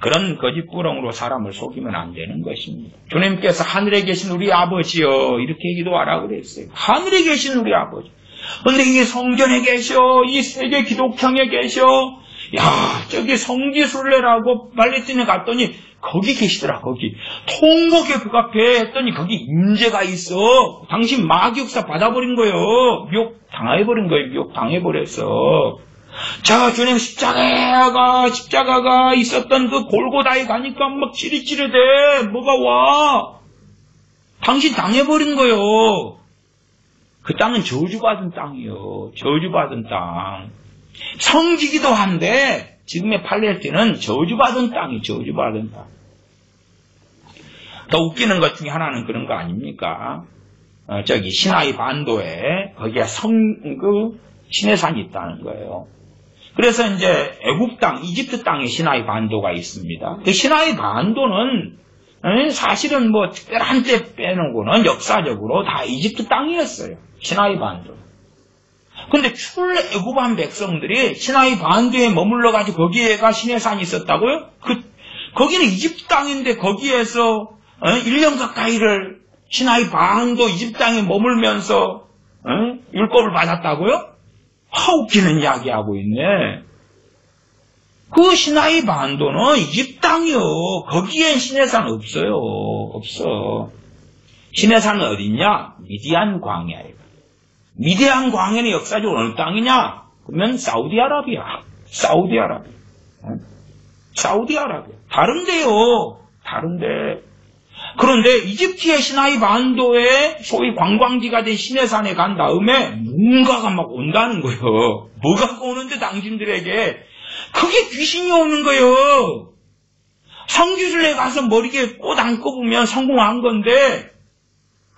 그런 거짓부렁으로 사람을 속이면 안 되는 것입니다. 주님께서 하늘에 계신 우리 아버지요 이렇게 기도하라고 그랬어요. 하늘에 계신 우리 아버지. 근데 이 성전에 계셔. 이 세계 기독형에 계셔. 야, 저기 성지순례라고 말레티네 갔더니 거기 계시더라. 거기 통곡의 그 앞에 했더니 거기 임재가 있어. 당신 마귀역사 받아버린 거예요. 미혹 당해버린 거예요. 미혹 당해버렸어. 자, 주님 십자가가 있었던 그 골고다에 가니까 막 찌릿찌릿해. 뭐가 와. 당신 당해버린 거예요. 그 땅은 저주받은 땅이요. 저주받은 땅. 성지기도 한데 지금의 팔레스틴은 저주받은 땅이 저주받은 땅. 더 웃기는 것 중에 하나는 그런 거 아닙니까? 저기 시나이 반도에 거기에 시내산이 있다는 거예요. 그래서 이제 애국 땅, 이집트 땅에 시나이 반도가 있습니다. 그 시나이 반도는 사실은 뭐 특별한 때 빼놓고는 역사적으로 다 이집트 땅이었어요. 시나이 반도. 근데 출애굽한 백성들이 시나이 반도에 머물러가지고 거기에가 시내산이 있었다고요? 거기는 이집트 땅인데 거기에서 1년 가까이를 시나이 반도 이집 땅에 머물면서 율법을 받았다고요? 웃기는 이야기하고 있네. 그 시나이 반도는 이집 땅이요. 거기엔 시내산 없어요. 없어. 시내산은 어딨냐? 미디안 광야예요. 미디안 광야는 역사적으로 어느 땅이냐? 그러면 사우디아라비아. 사우디아라비아. 다른데요. 다른데. 그런데 이집트의 시나이 반도에 소위 관광지가 된 시내산에 간 다음에 뭔가가 막 온다는 거예요. 뭐가 오는데 당신들에게? 그게 귀신이 오는 거예요. 성지순례 가서 머리에 꽃 안 꼽으면 성공한 건데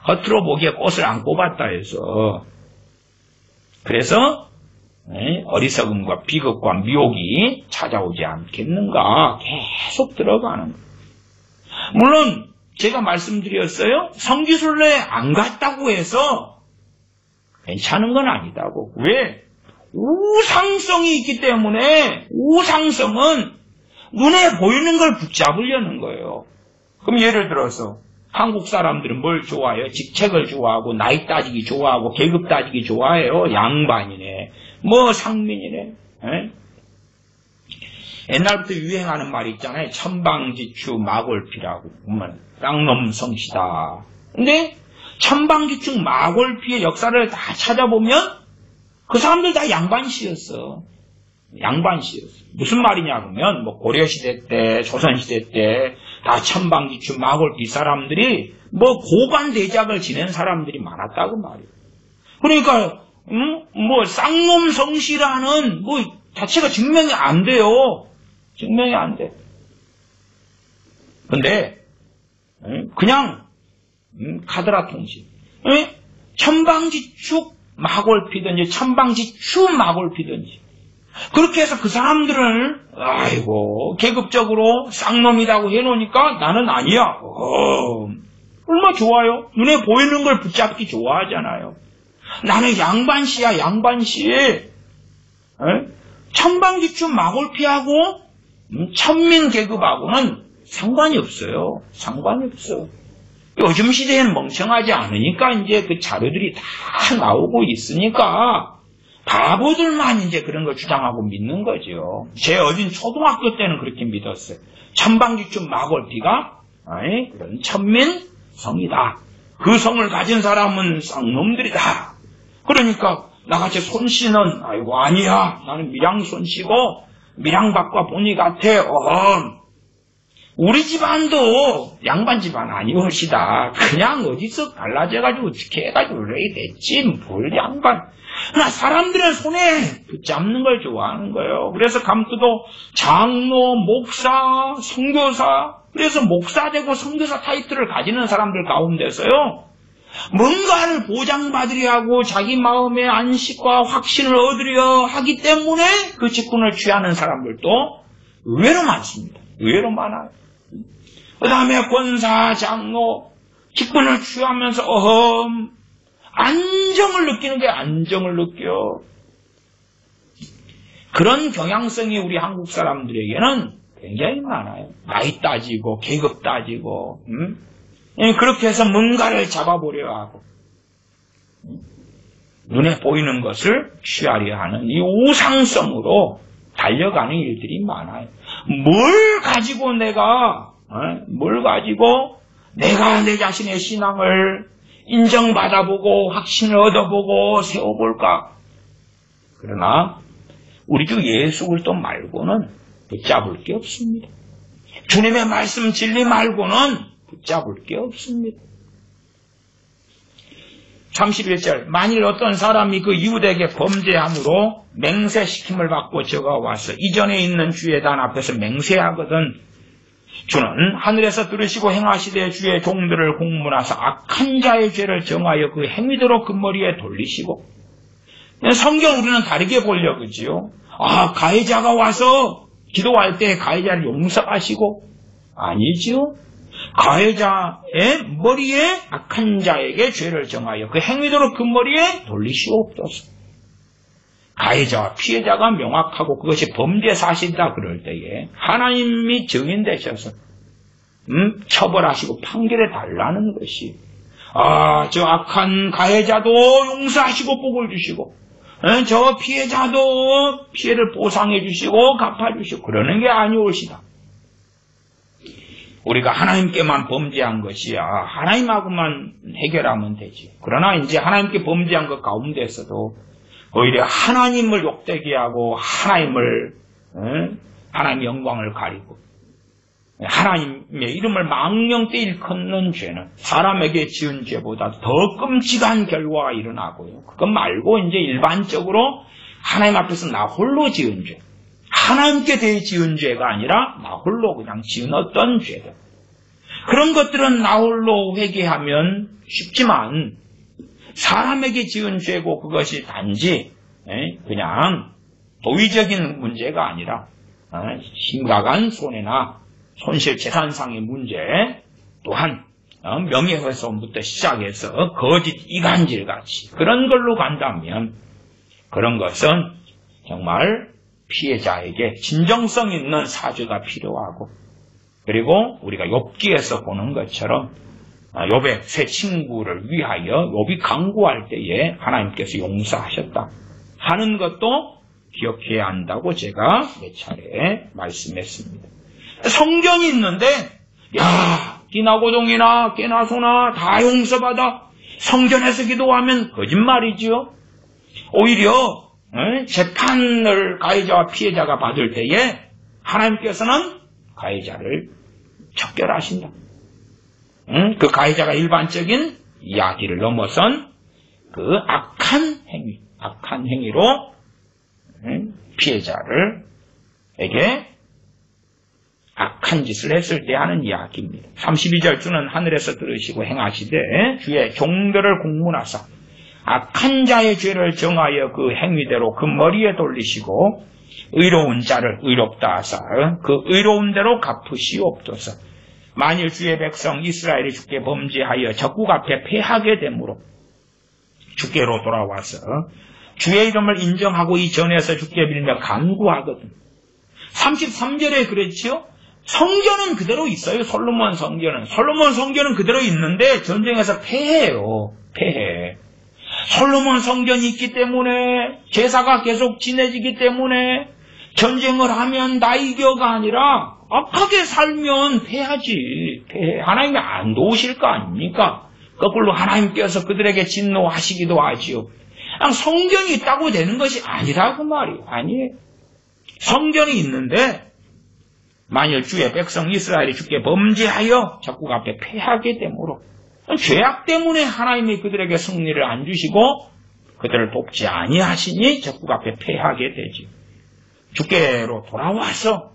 겉으로 보기에 꽃을 안 꼽았다 해서 그래서 어리석음과 비극과 미혹이 찾아오지 않겠는가 계속 들어가는 거예요. 물론 제가 말씀드렸어요. 성지순례 안 갔다고 해서 괜찮은 건 아니다고. 왜? 우상성이 있기 때문에 우상성은 눈에 보이는 걸 붙잡으려는 거예요. 그럼 예를 들어서 한국 사람들은 뭘 좋아해요? 직책을 좋아하고 나이 따지기 좋아하고 계급 따지기 좋아해요. 양반이네. 뭐 상민이네. 옛날부터 유행하는 말이 있잖아요. 천방지축 마골피라고. 쌍놈성시다. 근데 천방지축 마골피의 역사를 다 찾아보면 그 사람들 다 양반시였어. 양반시였어. 무슨 말이냐 그러면 뭐 고려시대 때 조선시대 때 다 천방지축 마골피 사람들이 뭐 고관대작을 지낸 사람들이 많았다고 말이에요. 그러니까 뭐 쌍놈성시라는 뭐 자체가 증명이 안 돼요. 증명이 안 돼. 근데 그냥 카드라 통신 천방지축 마골피든지 천방지축 마골피든지 그렇게 해서 그 사람들을 아이고 계급적으로 쌍놈이라고 해놓으니까 나는 아니야. 얼마나 좋아요. 눈에 보이는 걸 붙잡기 좋아하잖아요. 나는 양반시야. 양반시. 천방지축 마골피하고 천민 계급하고는 상관이 없어요. 상관이 없어. 요즘 시대에는 멍청하지 않으니까 이제 그 자료들이 다 나오고 있으니까 바보들만 이제 그런 걸 주장하고 믿는 거죠. 제 어린 초등학교 때는 그렇게 믿었어요. 천방지축 마골피가 그런 천민 성이다. 그 성을 가진 사람은 쌍놈들이다. 그러니까 나같이 손씨는 아이고 아니야. 나는 밀양 손씨고 밀양박과 본이 같아. 우리 집안도 양반 집안 아니오시다. 그냥 어디서 갈라져가지고 어떻게 해가지고 그래 됐지. 뭘 양반. 그러나 사람들은 손에 붙잡는 걸 좋아하는 거예요. 그래서 감투도 장로, 목사, 선교사. 그래서 목사 되고 선교사 타이틀을 가지는 사람들 가운데서요. 뭔가를 보장받으려 하고 자기 마음의 안식과 확신을 얻으려 하기 때문에 그 직분을 취하는 사람들도 의외로 많습니다. 의외로 많아요. 그 다음에 권사, 장로, 직분을 취하면서 안정을 느끼는 게 안정을 느껴. 그런 경향성이 우리 한국 사람들에게는 굉장히 많아요. 나이 따지고 계급 따지고 그렇게 해서 뭔가를 잡아보려 하고 눈에 보이는 것을 취하려 하는 이 우상성으로 달려가는 일들이 많아요. 뭘 가지고 내가 내 자신의 신앙을 인정받아보고 확신을 얻어보고 세워볼까? 그러나 우리 주 예수 그리스도 말고는 붙잡을 게 없습니다. 주님의 말씀 진리 말고는 붙잡을 게 없습니다. 31절 만일 어떤 사람이 그 이웃에게 범죄함으로 맹세시킴을 받고 저가 와서 이전에 있는 주의 단 앞에서 맹세하거든 주는 하늘에서 들으시고 행하시되 주의 종들을 공문하사 악한 자의 죄를 정하여 그 행위대로 그 머리에 돌리시고. 성경 우리는 다르게 보려고 그러지요. 가해자가 와서 기도할 때 가해자를 용서하시고 아니지요. 가해자의 머리에 악한 자에게 죄를 정하여 그 행위대로 그 머리에 돌리시옵소서. 가해자와 피해자가 명확하고 그것이 범죄 사실이다 그럴 때에 하나님이 증인 되셔서 처벌하시고 판결해 달라는 것이. 저 악한 가해자도 용서하시고 복을 주시고, 저 피해자도 피해를 보상해 주시고 갚아주시고 그러는 게 아니올시다. 우리가 하나님께만 범죄한 것이야 하나님하고만 해결하면 되지. 그러나 이제 하나님께 범죄한 것 가운데서도 오히려 하나님을 욕되게 하고 하나님 영광을 가리고 하나님의 이름을 망령되이 일컫는 죄는 사람에게 지은 죄보다 더 끔찍한 결과가 일어나고요. 그것 말고 이제 일반적으로 하나님 앞에서 나 홀로 지은 죄, 하나님께 대해 지은 죄가 아니라 나 홀로 그냥 지은 어떤 죄들, 그런 것들은 나 홀로 회개하면 쉽지만 사람에게 지은 죄고 그것이 단지 그냥 도의적인 문제가 아니라 심각한 손해나 손실 재산상의 문제, 또한 명예훼손부터 시작해서 거짓 이간질같이 그런 걸로 간다면 그런 것은 정말 피해자에게 진정성 있는 사죄가 필요하고, 그리고 우리가 욥기에서 보는 것처럼 욥의 새 친구를 위하여 욥이 강구할 때에 하나님께서 용서하셨다 하는 것도 기억해야 한다고 제가 몇 차례 말씀했습니다. 성경이 있는데 기나고동이나 깨나소나 다 용서받아 성전에서 기도하면 거짓말이지요. 오히려 재판을 가해자와 피해자가 받을 때에 하나님께서는 가해자를 척결하신다. 그 가해자가 일반적인 이야기를 넘어선 그 악한 행위로 피해자에게 악한 짓을 했을 때 하는 이야기입니다. 32절 주는 하늘에서 들으시고 행하시되 주의 종들을 공문하사 악한 자의 죄를 정하여 그 행위대로 그 머리에 돌리시고 의로운 자를 의롭다 하사 그 의로운 대로 갚으시옵소서. 만일 주의 백성 이스라엘이 주께 범죄하여 적국 앞에 패하게 되므로 주께로 돌아와서 주의 이름을 인정하고 이 전에서 주께 빌며 간구하거든. 33절에 그랬지요. 성전은 그대로 있어요. 솔로몬 성전은 그대로 있는데 전쟁에서 패해요. 패해. 솔로몬 성전이 있기 때문에, 제사가 계속 지내지기 때문에 전쟁을 하면 나 이겨가 아니라 악하게 살면 패하지. 패해. 하나님이 안 도우실 거 아닙니까? 거꾸로 하나님께서 그들에게 진노하시기도 하지요. 그냥 성전이 있다고 되는 것이 아니라 그 말이에요. 아니에요. 성전이 있는데 만일 주의 백성 이스라엘이 주께 범죄하여 적국 앞에 패하게 되므로 죄악 때문에 하나님이 그들에게 승리를 안 주시고 그들을 돕지 아니하시니 적국 앞에 패하게 되지. 주께로 돌아와서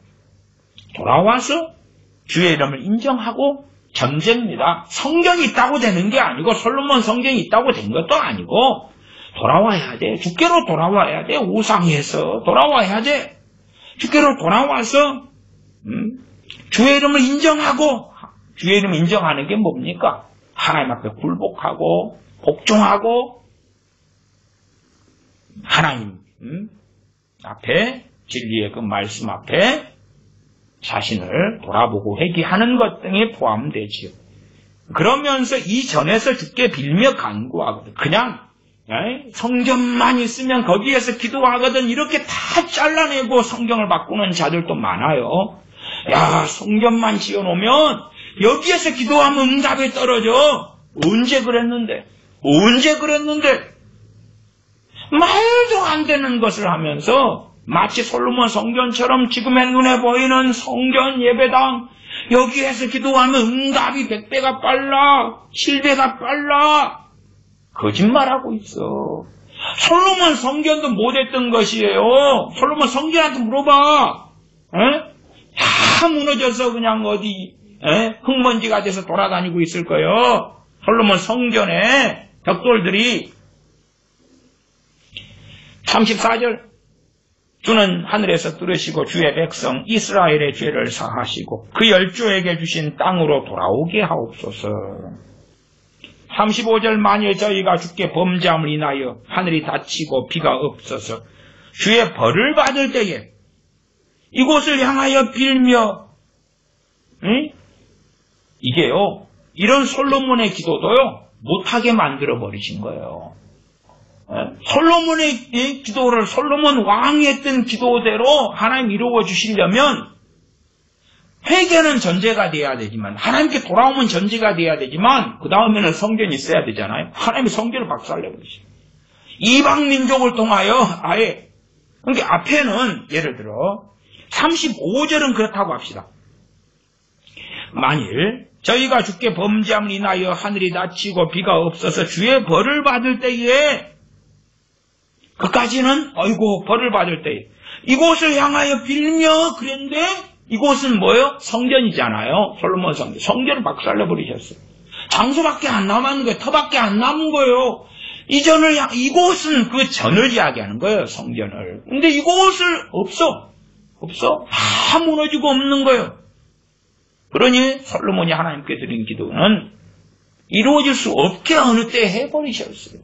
주의 이름을 인정하고 전제입니다. 성경이 있다고 되는 게 아니고 솔로몬 성경이 있다고 된 것도 아니고 돌아와야 돼. 주께로 돌아와야 돼. 우상에서 돌아와야 돼. 주께로 돌아와서 주의 이름을 인정하고, 주의 이름을 인정하는 게 뭡니까? 하나님 앞에 굴복하고 복종하고 하나님 앞에 진리의 그 말씀 앞에 자신을 돌아보고 회개하는 것 등이 포함되지요. 그러면서 이전에서 주께 빌며 간구하거든. 그냥 성경만 있으면 거기에서 기도하거든. 이렇게 다 잘라내고 성경을 바꾸는 자들도 많아요. 성경만 지어놓으면 여기에서 기도하면 응답이 떨어져. 언제 그랬는데 말도 안 되는 것을 하면서 마치 솔로몬 성전처럼 지금의 눈에 보이는 성전 예배당, 여기에서 기도하면 응답이 100배가 빨라, 7배가 빨라, 거짓말하고 있어. 솔로몬 성전도 못했던 것이에요. 솔로몬 성전한테 물어봐. 다 무너져서 그냥 어디 흙먼지가 돼서 돌아다니고 있을 거예요. 솔로몬 성전에 벽돌들이. 34절 주는 하늘에서 들으시고 주의 백성 이스라엘의 죄를 사하시고 그 열조에게 주신 땅으로 돌아오게 하옵소서. 35절 만일 저희가 주께 범죄함을 인하여 하늘이 닫히고 비가 없어서 주의 벌을 받을 때에 이곳을 향하여 빌며 이게요, 이런 솔로몬의 기도도요, 못하게 만들어버리신 거예요. 솔로몬의 기도를 솔로몬 왕이 했던 기도대로 하나님 이루어 주시려면 회개는 전제가 돼야 되지만, 하나님께 돌아오면 전제가 돼야 되지만, 그 다음에는 성전이 있어야 되잖아요. 하나님이 성전을 박살내버리시죠. 이방 민족을 통하여 아예, 그러니까 앞에는 예를 들어 35절은 그렇다고 합시다. 만일 저희가 주께 범죄함을 인하여 하늘이 닫히고 비가 없어서 주의 벌을 받을 때에, 그까지는 아이고 벌을 받을 때에 이곳을 향하여 빌며 그랬는데, 이곳은 뭐예요? 성전이잖아요. 솔로몬 성전. 성전을 박살내버리셨어요. 장소밖에 안 남았는 거예요. 터밖에 안 남은 거예요. 이곳은 그 전을 이야기하는 거예요. 성전을. 근데 이곳을 없어. 다 무너지고 없는 거예요. 그러니 솔로몬이 하나님께 드린 기도는 이루어질 수 없게 어느 때 해버리셨어요.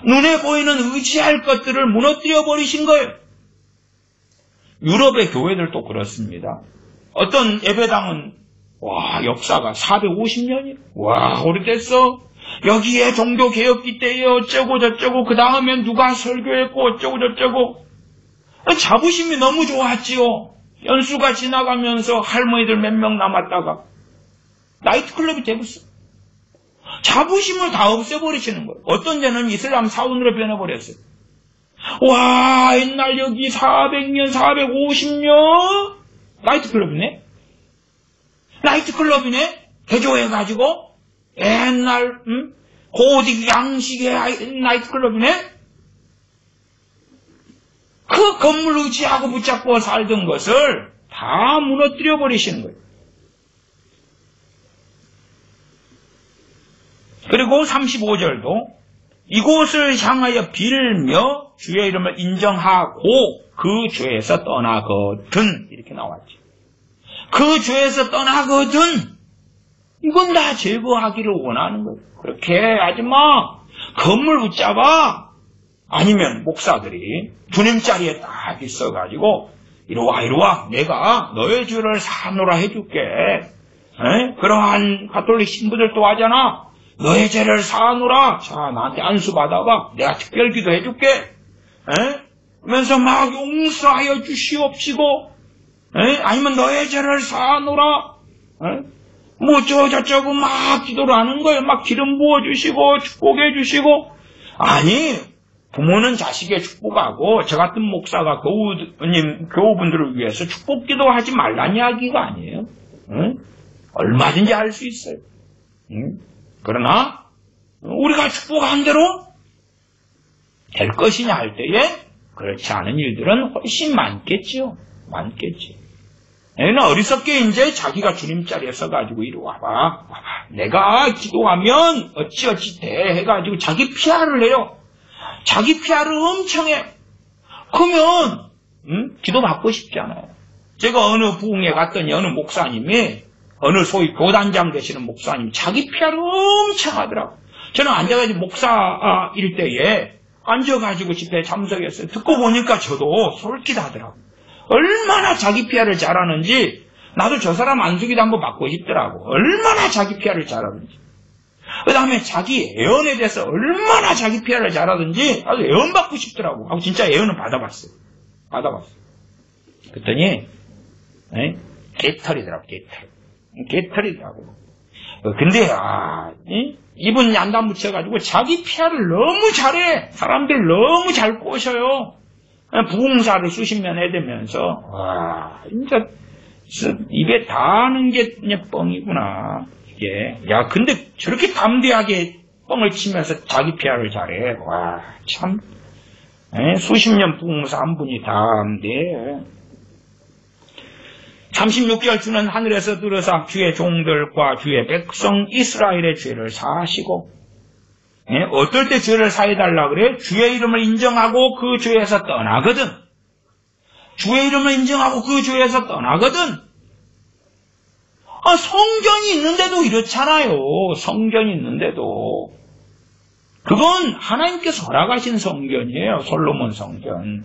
눈에 보이는 의지할 것들을 무너뜨려 버리신 거예요. 유럽의 교회들도 그렇습니다. 어떤 예배당은 역사가 450년이에요. 오래됐어. 여기에 종교개혁기 때에 어쩌고 저쩌고, 그 다음에 누가 설교했고 어쩌고 저쩌고. 자부심이 너무 좋았지요. 연수가 지나가면서 할머니들 몇 명 남았다가 나이트클럽이 되었어. 자부심을 다 없애버리시는 거예요. 어떤 데는 이슬람 사원으로 변해버렸어요. 옛날 여기 400년, 450년 나이트클럽이네? 개조해가지고 옛날 고딕 양식의 나이트클럽이네? 그 건물 의지하고 붙잡고 살던 것을 다 무너뜨려 버리시는 거예요. 그리고 35절도 이곳을 향하여 빌며 주의 이름을 인정하고 그 죄에서 떠나거든, 이렇게 나왔죠. 그 죄에서 떠나거든, 이건 다 제거하기를 원하는 거예요. 그렇게 하지 마. 건물 붙잡아. 아니면 목사들이 주님 자리에 딱 있어가지고 이리 와, 내가 너의 죄를 사노라 해줄게. 그러한 가톨릭 신부들도 하잖아. 너의 죄를 사노라. 자, 나한테 안수 받아봐. 내가 특별기도 해줄게. 그러면서 막 용서하여 주시옵시고, 아니면 너의 죄를 사노라. 저쩌고 막 기도를 하는 거예요. 막 기름 부어주시고 축복해 주시고. 아니, 부모는 자식의 축복하고 저 같은 목사가 교우분들을 위해서 축복기도 하지 말란 이야기가 아니에요. 얼마든지 할 수 있어요. 그러나 우리가 축복한 대로 될 것이냐 할 때에 그렇지 않은 일들은 훨씬 많겠지요. 얘는 어리석게 이제 자기가 주님 자리에 서가지고 이리 와봐. 내가 기도하면 어찌 돼 해가지고 자기 PR을 해요. 자기 PR을 엄청 해. 그러면 기도 받고 싶지 않아요. 제가 어느 부흥에 갔더니 어느 목사님이, 어느 소위 교단장 되시는 목사님이 자기 PR을 엄청 하더라고. 저는 앉아가지고 목사일 때에 앉아가지고 집회에 참석했어요. 듣고 보니까 저도 솔깃하더라고. 얼마나 자기 PR을 잘하는지, 나도 저 사람 안수기도 한번 받고 싶더라고. 얼마나 자기 PR을 잘하는지. 그 다음에 자기 애언에 대해서 얼마나 자기 PR을 잘하든지 나도 애언 받고 싶더라고. 하고 진짜 애언을 받아봤어요. 그랬더니 개털이더라고. 개털이더라고. 근데 이분 양담 붙여가지고 자기 PR을 너무 잘해. 사람들 너무 잘 꼬셔요. 부흥사를 수십 년 해대면서 진짜 입에 닿는 게 그냥 뻥이구나. 이게 근데 저렇게 담대하게 뻥을 치면서 자기 PR을 잘해. 참 수십 년 부흥사 한 분이 담대해. 36절 주는 하늘에서 들어서 주의 종들과 주의 백성 이스라엘의 죄를 사하시고, 어떨 때 죄를 사해달라 그래? 주의 이름을 인정하고 그 죄에서 떠나거든. 주의 이름을 인정하고 그 죄에서 떠나거든. 성전이 있는데도 이렇잖아요. 성전이 있는데도. 그건 하나님께서 허락하신 성전이에요. 솔로몬 성전.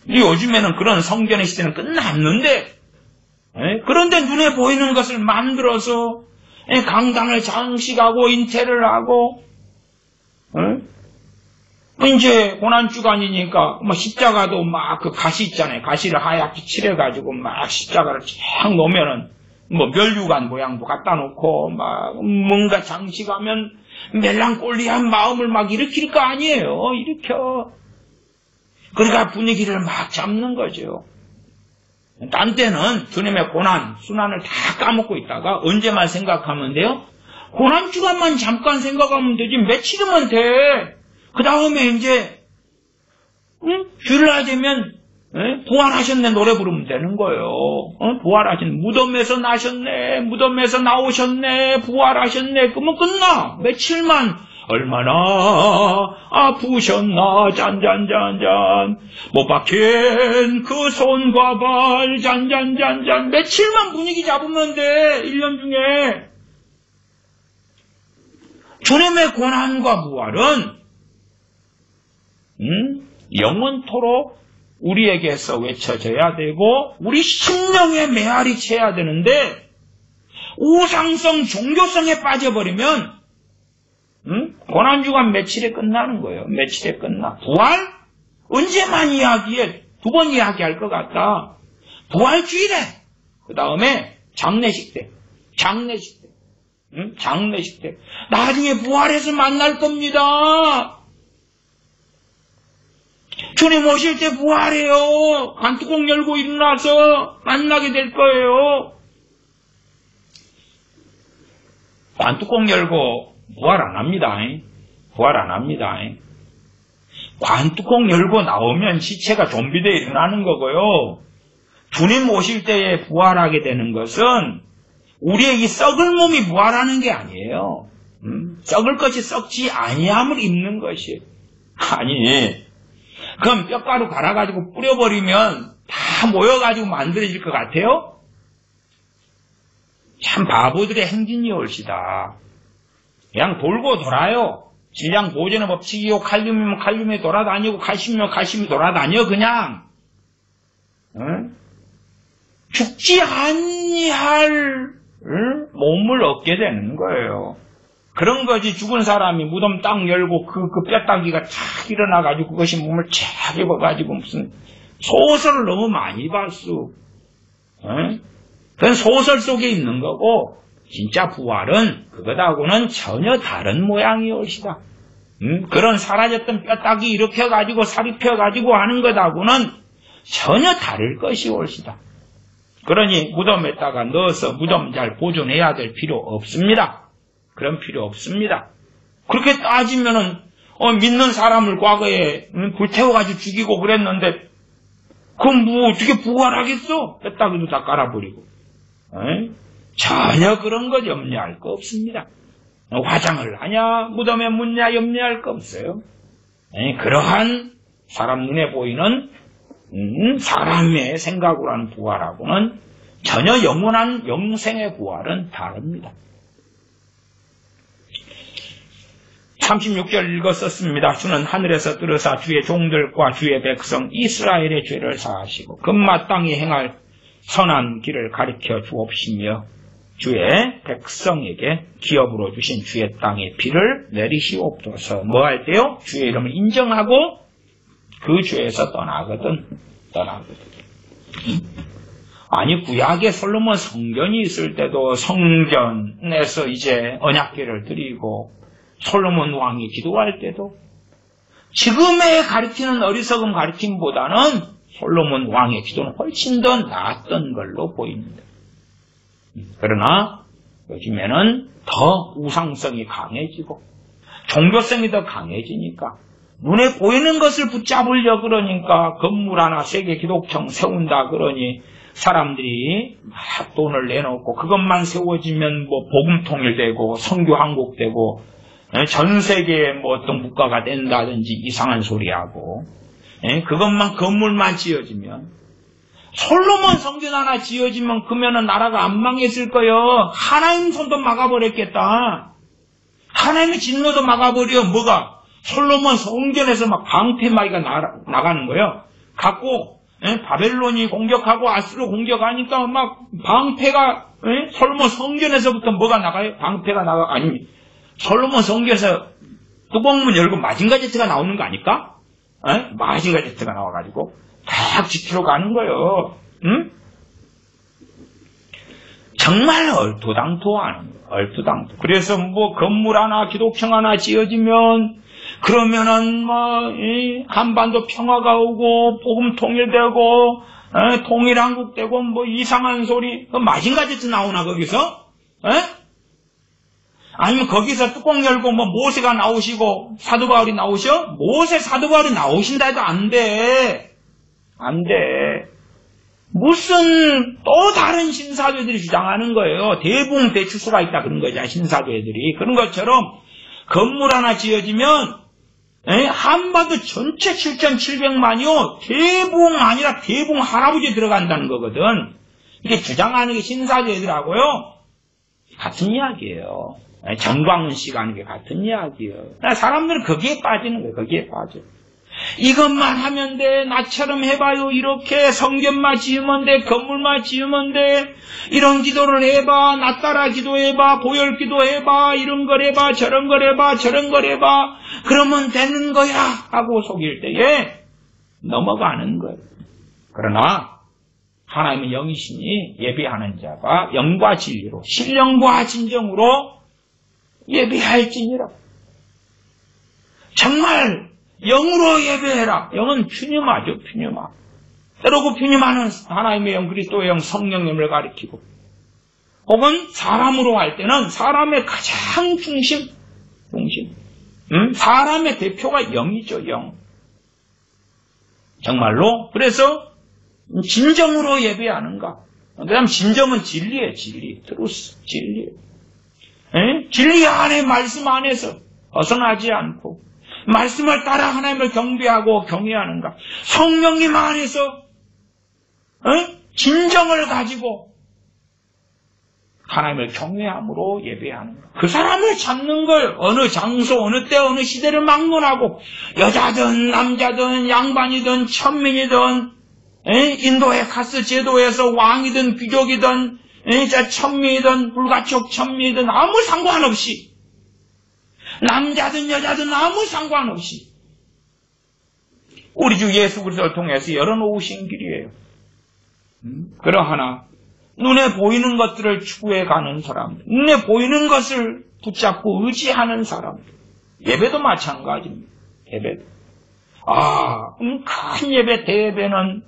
요즘에는 그런 성전의 시대는 끝났는데, 그런데 눈에 보이는 것을 만들어서 강당을 장식하고 인테리어를 하고 이제 고난주간이니까 뭐 십자가도 막 그 가시 있잖아요. 가시를 하얗게 칠해가지고 막 십자가를 쫙 놓으면은 뭐 멸류관 모양도 갖다 놓고 막 뭔가 장식하면 멜랑콜리한 마음을 막 일으킬 거 아니에요. 일으켜. 그러니까 분위기를 막 잡는 거죠. 딴 때는 주님의 고난, 순환을 다 까먹고 있다가 언제만 생각하면 돼요? 고난주간만 잠깐 생각하면 되지 며칠이면 돼. 그 다음에 이제 주일날 되면 부활하셨네 노래 부르면 되는 거예요. 부활하신 무덤에서 나셨네, 무덤에서 나오셨네, 부활하셨네. 그러면 끝나. 며칠만 얼마나 아프셨나 짠짠짠짠 못 박힌 그 손과 발 짠짠짠짠. 며칠만 분위기 잡으면 돼. 1년 중에. 주님의 고난과 부활은 영원토록 우리에게서 외쳐져야 되고 우리 심령에 메아리 쳐야 되는데 우상성 종교성에 빠져버리면 고난주간 며칠에 끝나는 거예요. 며칠에 끝나. 부활? 언제만 이야기해? 2번 이야기할 것 같다. 부활주일에 그 다음에 장례식 때 장례식 때 장례식 때 나중에 부활해서 만날 겁니다. 주님 오실 때 부활해요. 관뚜껑 열고 일어나서 만나게 될 거예요. 관뚜껑 열고 부활 안 합니다. 부활 안 합니다. 관뚜껑 열고 나오면 시체가 좀비되어 일어나는 거고요. 주님 오실 때에 부활하게 되는 것은 우리의 이 썩을 몸이 부활하는 게 아니에요. 썩을 것이 썩지 아니함을 입는 것이. 아니 그럼 뼈가루 갈아가지고 뿌려버리면 다 모여가지고 만들어질 것 같아요? 참 바보들의 행진이 옳시다. 그냥 돌고 돌아요. 질량 보존의 법칙이요. 칼륨이면 칼륨이 돌아다니고 칼슘이면 칼슘이 돌아다녀 그냥. 죽지 아니할 몸을 얻게 되는 거예요. 그런 거지. 죽은 사람이 무덤 딱 열고 그 뼈다귀가 착 일어나가지고 그것이 몸을 착 입어가지고 무슨 소설을 너무 많이 봤어. 그건 소설 속에 있는 거고 진짜 부활은 그것하고는 전혀 다른 모양이 옳시다. 그런 사라졌던 뼈다귀 일으켜가지고 살이 펴가지고 하는 것하고는 전혀 다를 것이 옳시다. 그러니 무덤에다가 넣어서 무덤 잘 보존해야 될 필요 없습니다. 그런 필요 없습니다. 그렇게 따지면은 믿는 사람을 과거에 불태워가지고 죽이고 그랬는데 그럼 뭐 어떻게 부활하겠어? 뼈다귀도 다 깔아버리고. 전혀 그런 거 염려할 거 없습니다. 화장을 하냐 무덤에 묻냐 염려할 거 없어요. 그러한 사람 눈에 보이는 사람의 생각으로 하는 부활하고는 전혀 영원한 영생의 부활은 다릅니다. 36절 읽었었습니다. 주는 하늘에서 들으사 주의 종들과 주의 백성 이스라엘의 죄를 사하시고 금마땅히 행할 선한 길을 가리켜 주옵시며 주의 백성에게 기업으로 주신 주의 땅의 비를 내리시옵소서. 뭐 할 때요? 주의 이름을 인정하고 그 죄에서 떠나거든. 아니 구약에 솔로몬 성전이 있을 때도 성전에서 이제 언약궤를 드리고 솔로몬 왕이 기도할 때도 지금의 가르치는 어리석음 가르침보다는 솔로몬 왕의 기도는 훨씬 더 나았던 걸로 보입니다. 그러나 요즘에는 더 우상성이 강해지고 종교성이 더 강해지니까 눈에 보이는 것을 붙잡으려 그러니까 건물 하나 세계 기독청 세운다 그러니 사람들이 막 돈을 내놓고 그것만 세워지면 뭐 복음 통일되고 선교 항복되고 전 세계에 뭐 어떤 국가가 된다든지 이상한 소리하고 그것만 건물만 지어지면 솔로몬 성전 하나 지어지면 그러면은 나라가 안 망했을 거예요. 하나님 손도 막아버렸겠다. 하나님의 진노도 막아버려. 뭐가? 솔로몬 성전에서 막 방패막이가 나가는 거예요. 갖고 바벨론이 공격하고 아수르 공격하니까 막 방패가 솔로몬 성전에서부터 뭐가 나가요? 방패가 나가 아니 솔로몬 성전에서 뚜껑문 열고 마징가 제트가 나오는 거 아닐까? 마징가 제트가 나와가지고 딱 지키러 가는 거예요. 응? 정말 얼토당토하는 얼토당토. 그래서 뭐 건물 하나 기독청 하나 지어지면 그러면은 뭐 한반도 평화가 오고 복음 통일되고 통일한국 되고 뭐 이상한 소리 마징가 제트 나오나 거기서? 아니면 거기서 뚜껑 열고 뭐 모세가 나오시고 사도 바울이 나오셔? 모세 사도 바울이 나오신다 해도 안 돼. 안 돼. 무슨 또 다른 신사도들이 주장하는 거예요. 대붕대추수가 있다 그런 거죠. 신사도들이. 그런 것처럼 건물 하나 지어지면 한반도 전체 7,700만이요. 대붕 아니라 대붕 할아버지 들어간다는 거거든. 이게 주장하는 게 신사도들하고요. 같은 이야기예요. 정광훈 씨가 하는 게 같은 이야기예요. 사람들은 거기에 빠지는 거예요. 거기에 빠져. 이것만 하면 돼. 나처럼 해봐요. 이렇게 성전만 지으면 돼. 건물만 지으면 돼. 이런 기도를 해봐. 나 따라 기도해봐. 보혈 기도해봐. 이런 걸 해봐. 저런 걸 해봐. 저런 걸 해봐. 그러면 되는 거야. 하고 속일 때에 넘어가는 거예요. 그러나 하나님은 영이시니 예배하는 자가 영과 진리로 신령과 진정으로 예배할지니라. 정말 영으로 예배해라. 영은 퓨뉴마죠. 퓨뉴마. 때로고 퓨뉴마는 하나님의 영, 그리스도의 영, 성령님을 가리키고 혹은 사람으로 할 때는 사람의 가장 중심. 사람의 대표가 영이죠. 영. 정말로 그래서 진정으로 예배하는가. 그 다음 진정은 진리예요. 진리. 트루스. 진리. 진리 안에 말씀 안에서 벗어나지 않고 말씀을 따라 하나님을 경배하고 경외하는가. 성령님 안에서 진정을 가지고 하나님을 경외함으로 예배하는가. 그 사람을 찾는 걸 어느 장소 어느 때 어느 시대를 막론하고 여자든 남자든 양반이든 천민이든 인도의 카스 제도에서 왕이든 귀족이든 천민이든 불가촉 천민이든 아무 상관없이 남자든 여자든 아무 상관없이 우리 주 예수 그리스도를 통해서 열어놓으신 길이에요. 그러하나 눈에 보이는 것들을 추구해 가는 사람들, 눈에 보이는 것을 붙잡고 의지하는 사람들, 예배도 마찬가지입니다. 예배도. 큰 예배, 대예배는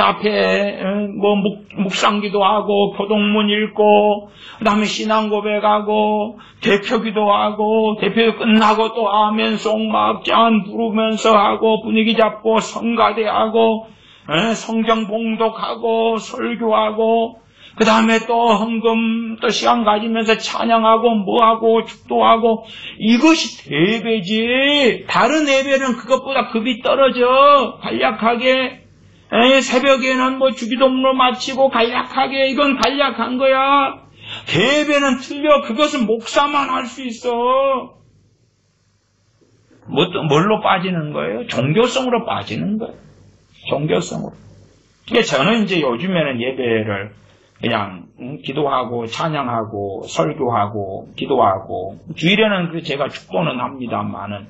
앞에 뭐 묵상기도 하고 교동문 읽고 그 다음에 신앙 고백하고 대표기도 하고 대표 끝나고 또 아멘송 막 짠 부르면서 하고 분위기 잡고 성가대하고 성경 봉독하고 설교하고 그 다음에 또 헌금 또 시간 가지면서 찬양하고 뭐하고 축도하고 이것이 대예배지. 다른 예배는 그것보다 급이 떨어져. 간략하게 새벽에는 뭐 주기도문을 마치고 간략하게 이건 간략한 거야. 대예배는 틀려. 그것은 목사만 할 수 있어. 뭘로 빠지는 거예요? 종교성으로 빠지는 거예요. 종교성으로. 그러니까 저는 이제 요즘에는 예배를 그냥 기도하고 찬양하고 설교하고 기도하고 주일에는 제가 축도는 합니다만은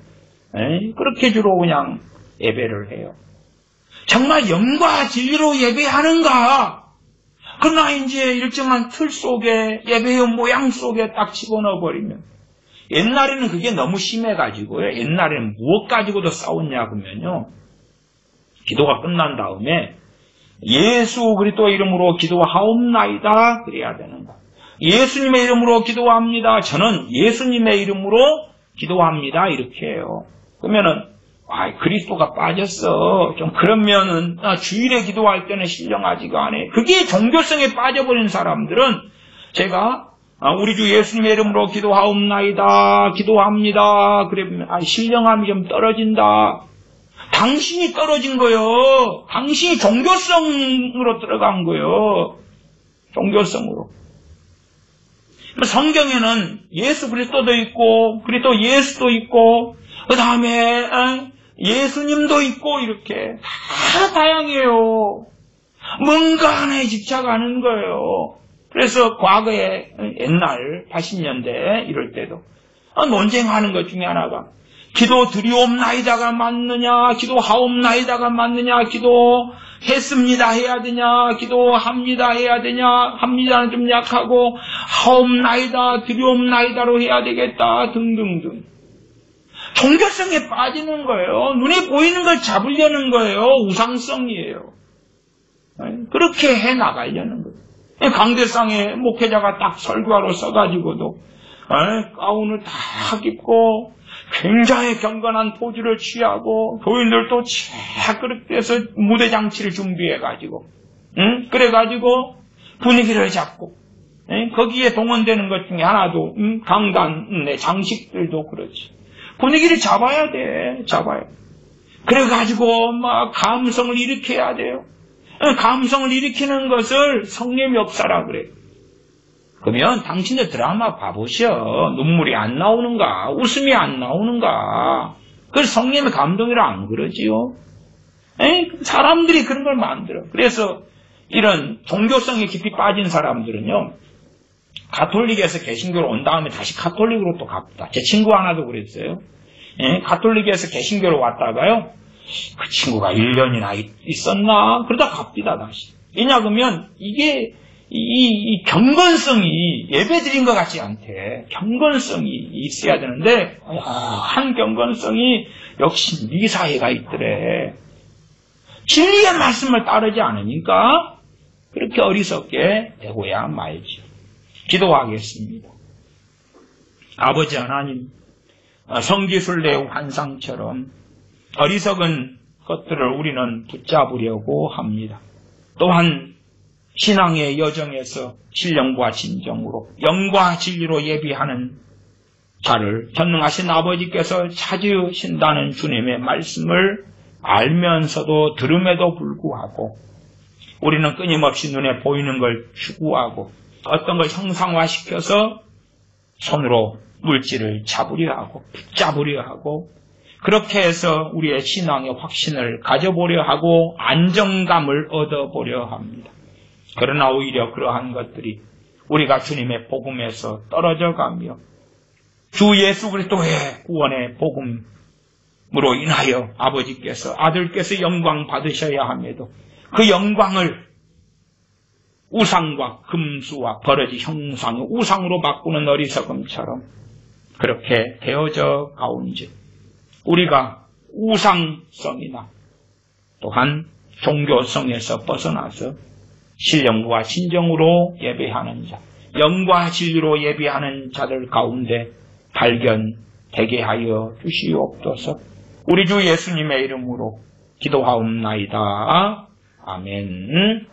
그렇게 주로 그냥 예배를 해요. 정말 영과 진리로 예배하는가? 그러나 이제 일정한 틀 속에 예배의 모양 속에 딱 집어넣어 버리면 옛날에는 그게 너무 심해가지고요. 옛날에는 무엇 가지고도 싸웠냐 그러면요. 기도가 끝난 다음에 예수 그리스도의 이름으로 기도하옵나이다 그래야 되는 거야. 예수님의 이름으로 기도합니다. 저는 예수님의 이름으로 기도합니다. 이렇게 해요. 그러면은 그리스도가 빠졌어. 좀 그러면은 주일에 기도할 때는 신령하지가 않아. 그게 종교성에 빠져버린 사람들은 제가 우리 주 예수님의 이름으로 기도하옵나이다 기도합니다 그러면 신령함이 좀 떨어진다. 당신이 떨어진 거요. 당신이 종교성으로 들어간 거요. 종교성으로. 성경에는 예수 그리스도도 있고 그리스도 예수도 있고 그 다음에 예수님도 있고 이렇게 다 다양해요. 뭔가 하나에 집착하는 거예요. 그래서 과거에 옛날 80년대 이럴 때도 논쟁하는 것 중에 하나가 기도 드리옵나이다가 맞느냐, 기도하옵나이다가 맞느냐, 기도했습니다 해야 되냐, 기도합니다 해야 되냐, 합니다는 좀 약하고 하옵나이다, 드리옵나이다로 해야 되겠다 등등등. 종교성에 빠지는 거예요. 눈에 보이는 걸 잡으려는 거예요. 우상성이에요. 그렇게 해나가려는 거예요. 강대상에 목회자가 딱 설교하러 써가지고도 가운을 다 입고 굉장히 경건한 포즈를 취하고 교인들도 그렇게 해서 무대 장치를 준비해가지고 그래가지고 분위기를 잡고 거기에 동원되는 것 중에 하나도 강단 장식들도 그렇지. 분위기를 잡아야 돼. 잡아야 돼. 그래가지고 막 감성을 일으켜야 돼요. 감성을 일으키는 것을 성령 역사라 그래요. 그러면 당신들 드라마 봐보셔. 눈물이 안 나오는가? 웃음이 안 나오는가? 그걸 성령의 감동이라 안 그러지요? 사람들이 그런 걸 만들어. 그래서 이런 종교성에 깊이 빠진 사람들은요, 가톨릭에서 개신교로 온 다음에 다시 가톨릭으로 또 갑니다. 제 친구 하나도 그랬어요. 가톨릭에서 개신교로 왔다가요, 그 친구가 1년이나 있었나? 그러다 갑니다, 다시. 왜냐, 그러면 이게, 이 경건성이 예배 드린 것 같지 않대. 경건성이 있어야 되는데, 한 경건성이 역시 미사회가 있더래. 진리의 말씀을 따르지 않으니까, 그렇게 어리석게 되고야 말지. 기도하겠습니다. 아버지 하나님, 성지순례의 환상처럼 어리석은 것들을 우리는 붙잡으려고 합니다. 또한 신앙의 여정에서 신령과 진정으로 영과 진리로 예비하는 자를 전능하신 아버지께서 찾으신다는 주님의 말씀을 알면서도 들음에도 불구하고 우리는 끊임없이 눈에 보이는 걸 추구하고 어떤 걸 형상화시켜서 손으로 물질을 잡으려 하고 붙잡으려 하고 그렇게 해서 우리의 신앙의 확신을 가져보려 하고 안정감을 얻어보려 합니다. 그러나 오히려 그러한 것들이 우리가 주님의 복음에서 떨어져 가며 주 예수 그리스도의 구원의 복음으로 인하여 아버지께서 아들께서 영광 받으셔야 함에도 그 영광을 우상과 금수와 버러지 형상의 우상으로 바꾸는 어리석음처럼 그렇게 되어져 가온지 우리가 우상성이나 또한 종교성에서 벗어나서 신령과 진정으로 예배하는 자, 영과 진리로 예배하는 자들 가운데 발견되게 하여 주시옵소서. 우리 주 예수님의 이름으로 기도하옵나이다. 아멘.